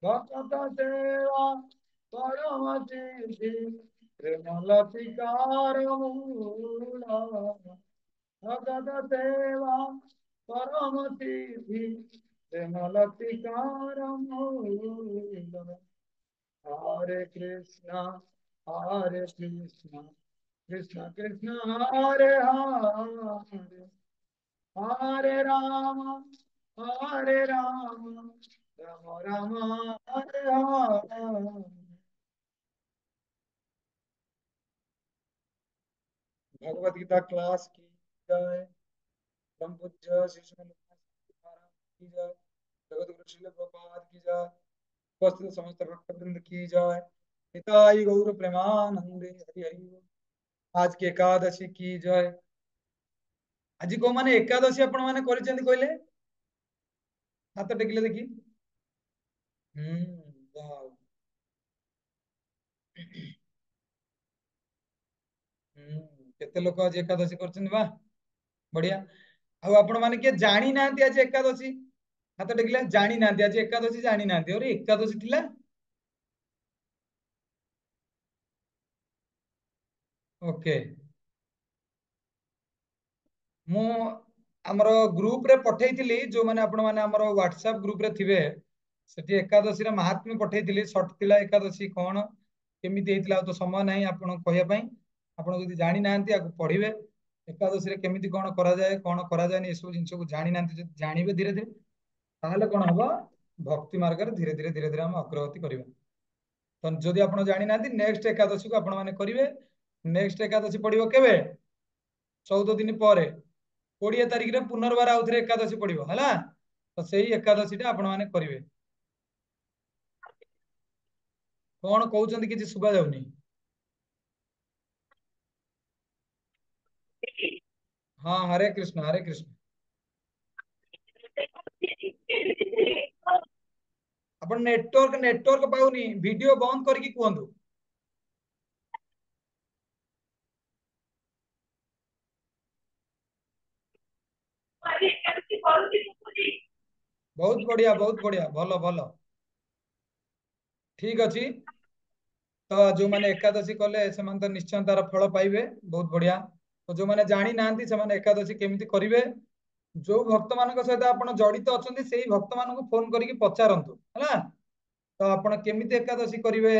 ভকত সেবা পরম সিদ্ধি প্রেমলতিকার মূল ভগত সেবা পরম সিদ্ধি প্রেমলতিকার মূল হরে কৃষ্ণ কৃষ্ণ কৃষ্ণ হরে হরে হরে রাম রাম রাম হরে হরে भगवत गीता क्लास की जय परम पूज्य श्री श्री महाराज की जय जगत गुरु श्रील प्रभुपाद की जय उपस्थित समस्त भक्त वृंद की जय निताई गौर प्रेमानंदे हरि हरि बोल। आज के एकादशी की जय आज को माने एकादशी आपण माने करिसेंती कहले हाथ टेकिले देखी वाह केते लोक आज एकादशी करछन बा बढ़िया आ आपण माने के जानी नांती आज एकादशी हाथ टेकिले जानी नांती आज एकादशी जानी नांती अरे एकादशी थिला ओके मु हमर ग्रुप रे पठेइतिली जो माने आपण माने हमर व्हाट्सएप ग्रुप रे थिबे सेठी एकादशी रे महात्म्य पठेइतिली शॉर्ट थिला एकादशी कोन केमिति हेतिला तो समय नाही आपण कहया पई आपण जदि जानि नांती आको पढिबे एकादशी रे केमिति कोन करा जाय नि सब जिंस को जानि नांती जदि जानिबे धीरे धीरे ताहले कोन हबो भक्ति मार्ग रे धीरे धीरे हम अग्रगति करिबा तो जदि आपण जानि नांती नेक्स्ट एकादशी को आपण माने करिवे नेक्स्ट एकादशी पडिबो केबे 14 दिन पर 20 तारिख रे पुनर्बार आउ थरे एकादशी पडिबो हला तो सेही एकादशी टा आपण माने करिवे कोन कहउचंदी किछि सुबा जाउनी हाँ हरे कृष्ण अपन नेटवर्क पाउनी वीडियो बंद करके कहंतु बहुत बढ़िया भलो भलो ठीक अच्छी तो जो माने एकादशी कले से माने तो निश्चय तार फल पाइबे बहुत बढ़िया तो जो माने जानी नांती से माने एकादशी केमिति करिवे जो भक्त मानक सहित आपण जड़ित अछंती सेही भक्त मानक फोन करके पचारंतु हला तो आपण केमिति एकादशी करिवे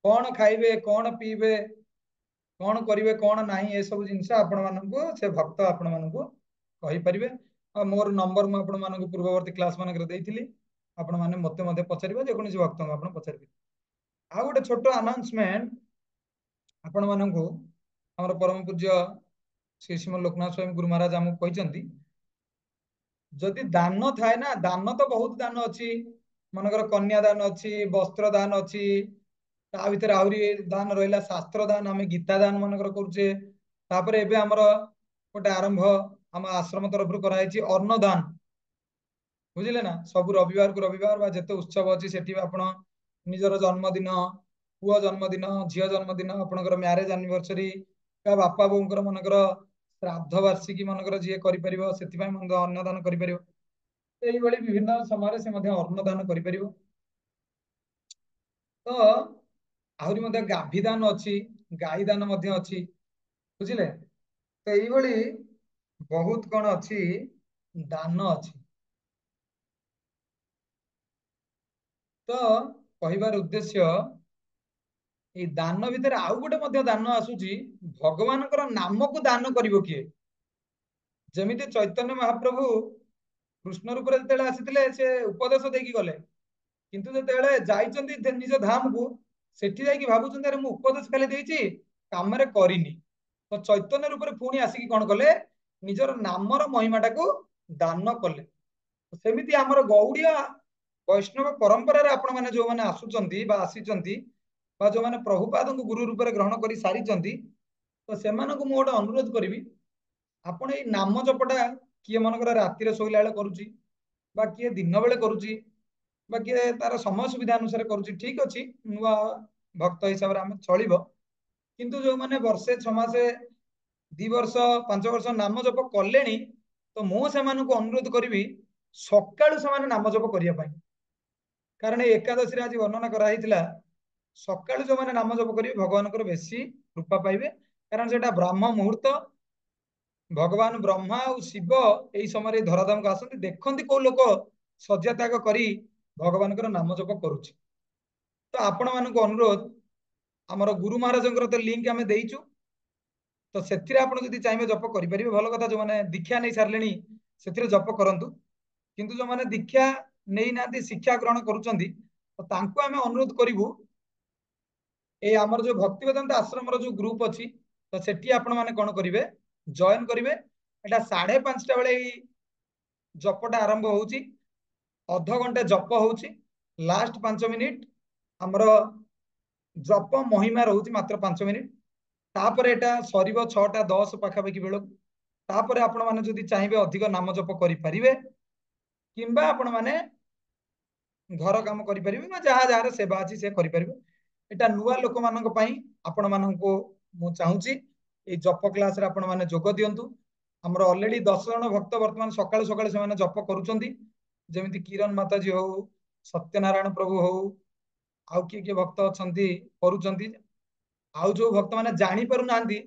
कोन खाइबे कोन पीबे कोन करिवे कोन नाही ए सब जिंस आपण मानक से भक्त आपण मानक कहि परिबे और मोर नंबर म आपण मानक पूर्ववर्ती क्लास मानक रे देइथिली आपण माने मते मते पचारिबा जे कोनसी भक्त आपण पचारिबे। आ गोटे छोटो अनाउंसमेंट आपण मानकू हमर परम पूज्य श्री श्रीमद लोकनाथ स्वामी गुरु महाराज हमको कहचंती जदि दान थाए ना, दान तो बहुत दान अच्छी, मनकर कन्या दान अच्छी, वस्त्र दान अच्छी, ता भितर आहुरी दान रहिला शास्त्र दान, आम गीता दान मनकर करूचे। तापर एबे हमर गोटे आरंभ हम आश्रम तरफ कराई अन्न दान, बुझिले ना। सब रविवार को रविवार बा जेते उत्सव अच्छी सेठी आपण निजर जन्मदिन, पुओ जन्मदिन, झियो जन्मदिन, आपणकर मैरेज एनिवर्सरी का बापा बोंकर मनकर श्राद्ध वार्षिकी मनकर जी करि परिबो सेति पय मन अन्नदान करि परिबो। एई भली विभिन्न समय से मध्य अन्नदान करि परिबो। तो आहुरी मध्य गाभी दान अच्छी, गाई दान मध्य अच्छी, बुझिले। तो एई भली बहुत कौन अच्छी दान अच्छी। तो कहिबार उद्देश्य ए दान भितर आउ गोटे मध्य दान आसुची, भगवानकर नाम को दान करिवो किए। जेमिति चैतन्य महाप्रभु कृष्ण रूप जेतेले आसीथिले से उपदेश देकी गले, किंतु जेतेले जाइचंती निज धाम को सेठी जाइकी भाबुचंती अरे मु उपदेश खाली देइची कामरे करिनी। तो चैतन्य रूप रे पुणी आसिकी कोन कले निजर नामर महिमाटा को दान कले। सेमिति हमर गौड़िया वैष्णव परंपरा रे आपण माने जो माने आसुचंती बा आसीचंती बा जो माने प्रभुपाद को गुरु रूप रे ग्रहण करि सारिचंती, तो सेमानकु मु गोटे अनुरोध करिवि आपण ए नाम जपटा किए मनकर राति रे सोइला बेले करूची बा किए दिन बेले करूची बा किए तार समय सुविधा अनुसार करूची, ठीक अछि नुआ भक्त हिसाब रे हम चलिबो। किंतु जो माने वर्षे 6 मासे 2 वर्ष 5 वर्ष नाम जप कलेनी, तो मु सेमानकु अनुरोध करिवि सकाळु सेमाने नाम जप करिया पई। कारण एकादशी रे आज वर्णना करा हितला सकाळु जो माने नाम जप करिवे भगवानकर बेसी कृपा पाइबे। कारण सेटा ब्राह्म मुहूर्त, भगवान ब्रह्मा और शिव यही समय धराधाम को आसती देखती को लोक शଯ୍ୟା त्याग करी भगवान नाम जप करुच्ची। तो आपण मानक अनुरोध आमर गुरु महाराज तो लिंक आम देचु, तो से चाहिए जप करें भल कथा। जो मैंने दीक्षा नहीं सारे से जप करूँ, किंतु जो मैंने दीक्षा नहीं ना शिक्षा ग्रहण करुँच अनुरोध करूँ ये आमर जो भक्ति वेदांत आश्रम जो ग्रुप अच्छी, तो सेठी आपण माने कौन करेंगे जॉइन करेंगे। एटा 5:30 बेले जपटा आरंभ होउची, अध घंटे जप होउची, लास्ट 5 मिनिट हमर जप महिमा रहउची मात्र 5 मिनिट। तापर एटा सरीबो 6:10 पाखापाखि बेल। तापर आपण माने जदि चाहिए अधिक नाम जप करि परिबे किंबा आपण माने घर काम करि परिबे जहाँ जहाँ सेवा अच्छी से करि परिबे। एटा नुआ लोक मानक पई आपण माननको मु चाहूची ए जप क्लास रे आपण माने जोग दियंतु। हमर ऑलरेडी 10 जन भक्त वर्तमान सकाळ सकाळ से माने जप करूचंती, जेमिति किरण माता जी हो, सत्यनारायण प्रभु हो, आउ किए भक्त अछंती करूचंती। आउ जो भक्त माने जानि पारु नांदी,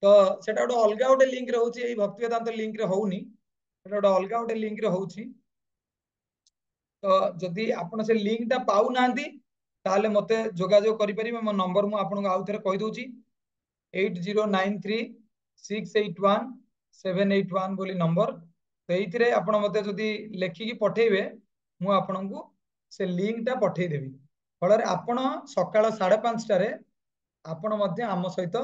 तो सेटा गोटे अलगा गोटे लिंक रे होची, ए भक्ति वेदांत लिंक रे होउनी, सेटा गोटे अलगा गोटे लिंक रे होची। तो जदि आपण से लिंक ता पाउ नांदी ताले मते जोगाजोग करि परिबे। मो नंबर मु आपन आउ थरे कहि दोची 8093681781 बोली नंबर। तो ये आप जदि लेखिकी पठेबे मु आपनकु से लिंक टा पठेई देबी। फल आपण सकाळ 5:30 रे आपण मध्य आम सहित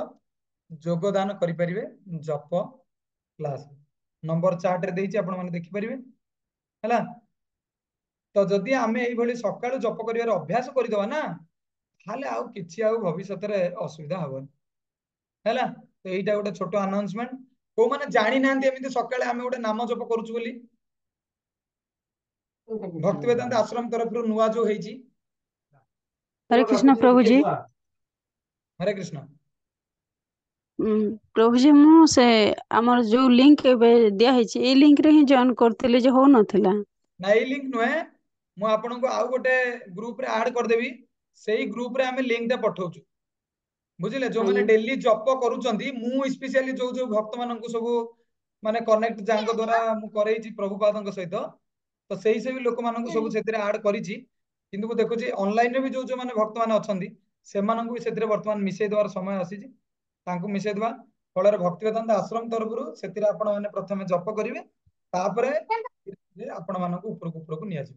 योगदान करि परिबे जप क्लास। नंबर चार्ट रे देइछि आपण माने देखि परिबे हला। तो जदि आमे एई भली सकाळ जप करिवार अभ्यास करिदवा ना, ताले आउ किछि आउ भविष्यत रे असुविधा हबन हैला। तो एटा गोटे छोटो अनाउंसमेंट को माने जानि नांती एमिति सकाळे आमे गोटे नाम जप करूछु बोली भक्ति वेदांत आश्रम तरफ रु नुआ जो हेची। हरे कृष्ण प्रभु जी। हरे कृष्ण प्रभु जी मु से हमर जो लिंक दिया हेची ए लिंक रे ही जॉइन करथिले जे हो नथिला ना। ए लिंक नुहे मु आपन को आउ गोटे ग्रुप रे ऐड कर देबी। सेही ग्रुप रे आमे लिंक टा पठौछु, बुझिले। जो माने डेली जप करूचंती मु स्पेशली जो जो भक्त मानन को सब माने कनेक्ट जांग द्वारा मु करैछि प्रभुपादन सहित, तो सेही से भी लोक मानन को सब सेतिरे ऐड करिछि। किंतु को देखुछि ऑनलाइन रे भी जो जो माने भक्त माने अछंती सेमान को भी सेतिरे वर्तमान मिसै दवार समय आसीछि, तांको मिसै दवा। फल भक्ति वेदांत आश्रम तरफ रु सेतिरे आपण माने प्रथमे जप करिवे, तापरे आपण मानन को ऊपर को निया जी।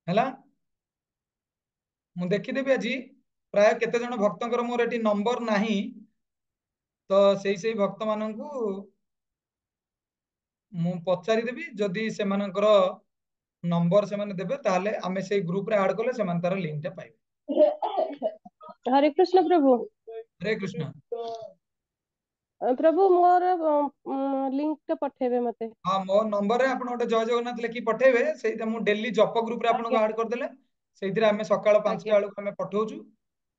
ହେଲା ମୁଁ ଦେଖିଦେବି ଆଜି ପ୍ରାୟ କେତେ ଜଣ ଭକ୍ତଙ୍କର ମୋର ଏଠି ନମ୍ବର ନାହିଁ ତ ସେଇ ଭକ୍ତ ମାନଙ୍କୁ ମୁଁ ପଚାରିଦେବି ଯଦି ସେମାନଙ୍କର ନମ୍ବର ସେମାନେ ଦେବେ ତାହେଲେ ଆମେ ସେଇ ଗ୍ରୁପରେ ଆଡ କଲେ ସେମାନେ ତାର ଲିଙ୍କ ଟା ପାଇବେ। हरे कृष्ण प्रभु। हरे कृष्ण। प्रभु मोर लिंक टा पठेबे मते। हाँ मो नंबर रे आपण गोटे जय जगन्नाथ लिखि पठेबे सेटा मु डेली जप ग्रुप रे आपण ऐड कर देले सेइथिरे हमें सकाळ 5 टा बेलू हमें पठौछु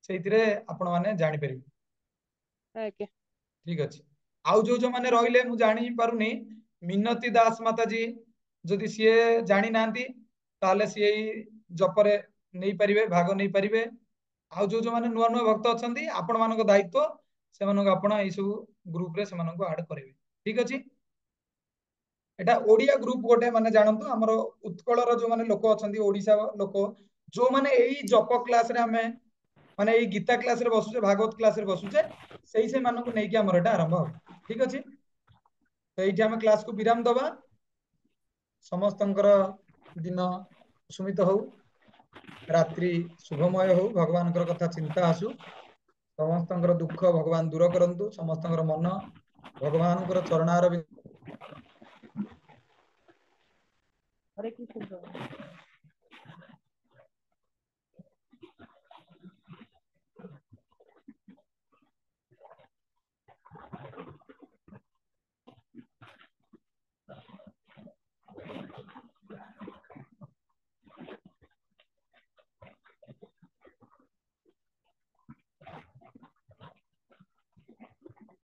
सेइथिरे आपण माने जानि परिबे। ओके ठीक अछि। आउ जो माने रहिले मु जानि पारुनी मिनती दास माता जी जदि सीए जानि नांती ताले सीए जपरे नहीं परिबे भाग नहीं परिबे। आउ जो माने नुआ नुआ भक्त अछंती आपण मानको दायित्व सेमानको आपण एई सब ग्रुप रे सेमानको ऐड करिवे। ठीक अछि। एटा ओडिया ग्रुप गोटे माने जानतु हमर उत्कल रो जो माने लोक अछंती ओडिसा लोक जो माने एई जप क्लास रे हमें माने एई गीता क्लास रे बसुचे भागवत क्लास रे बसुचे से मानको नै कि हमर एटा आरंभ हो। ठीक अछि। तो एठी हम क्लास को विराम दबा समस्तंकर दिन सुमित हो रात्रि शुभमय हो भगवानकर कथा चिंता आसु समस्तंकर दुख भगवान दूर करंतु समस्तंकर मन भगवानकर चरणार हरे कृष्ण।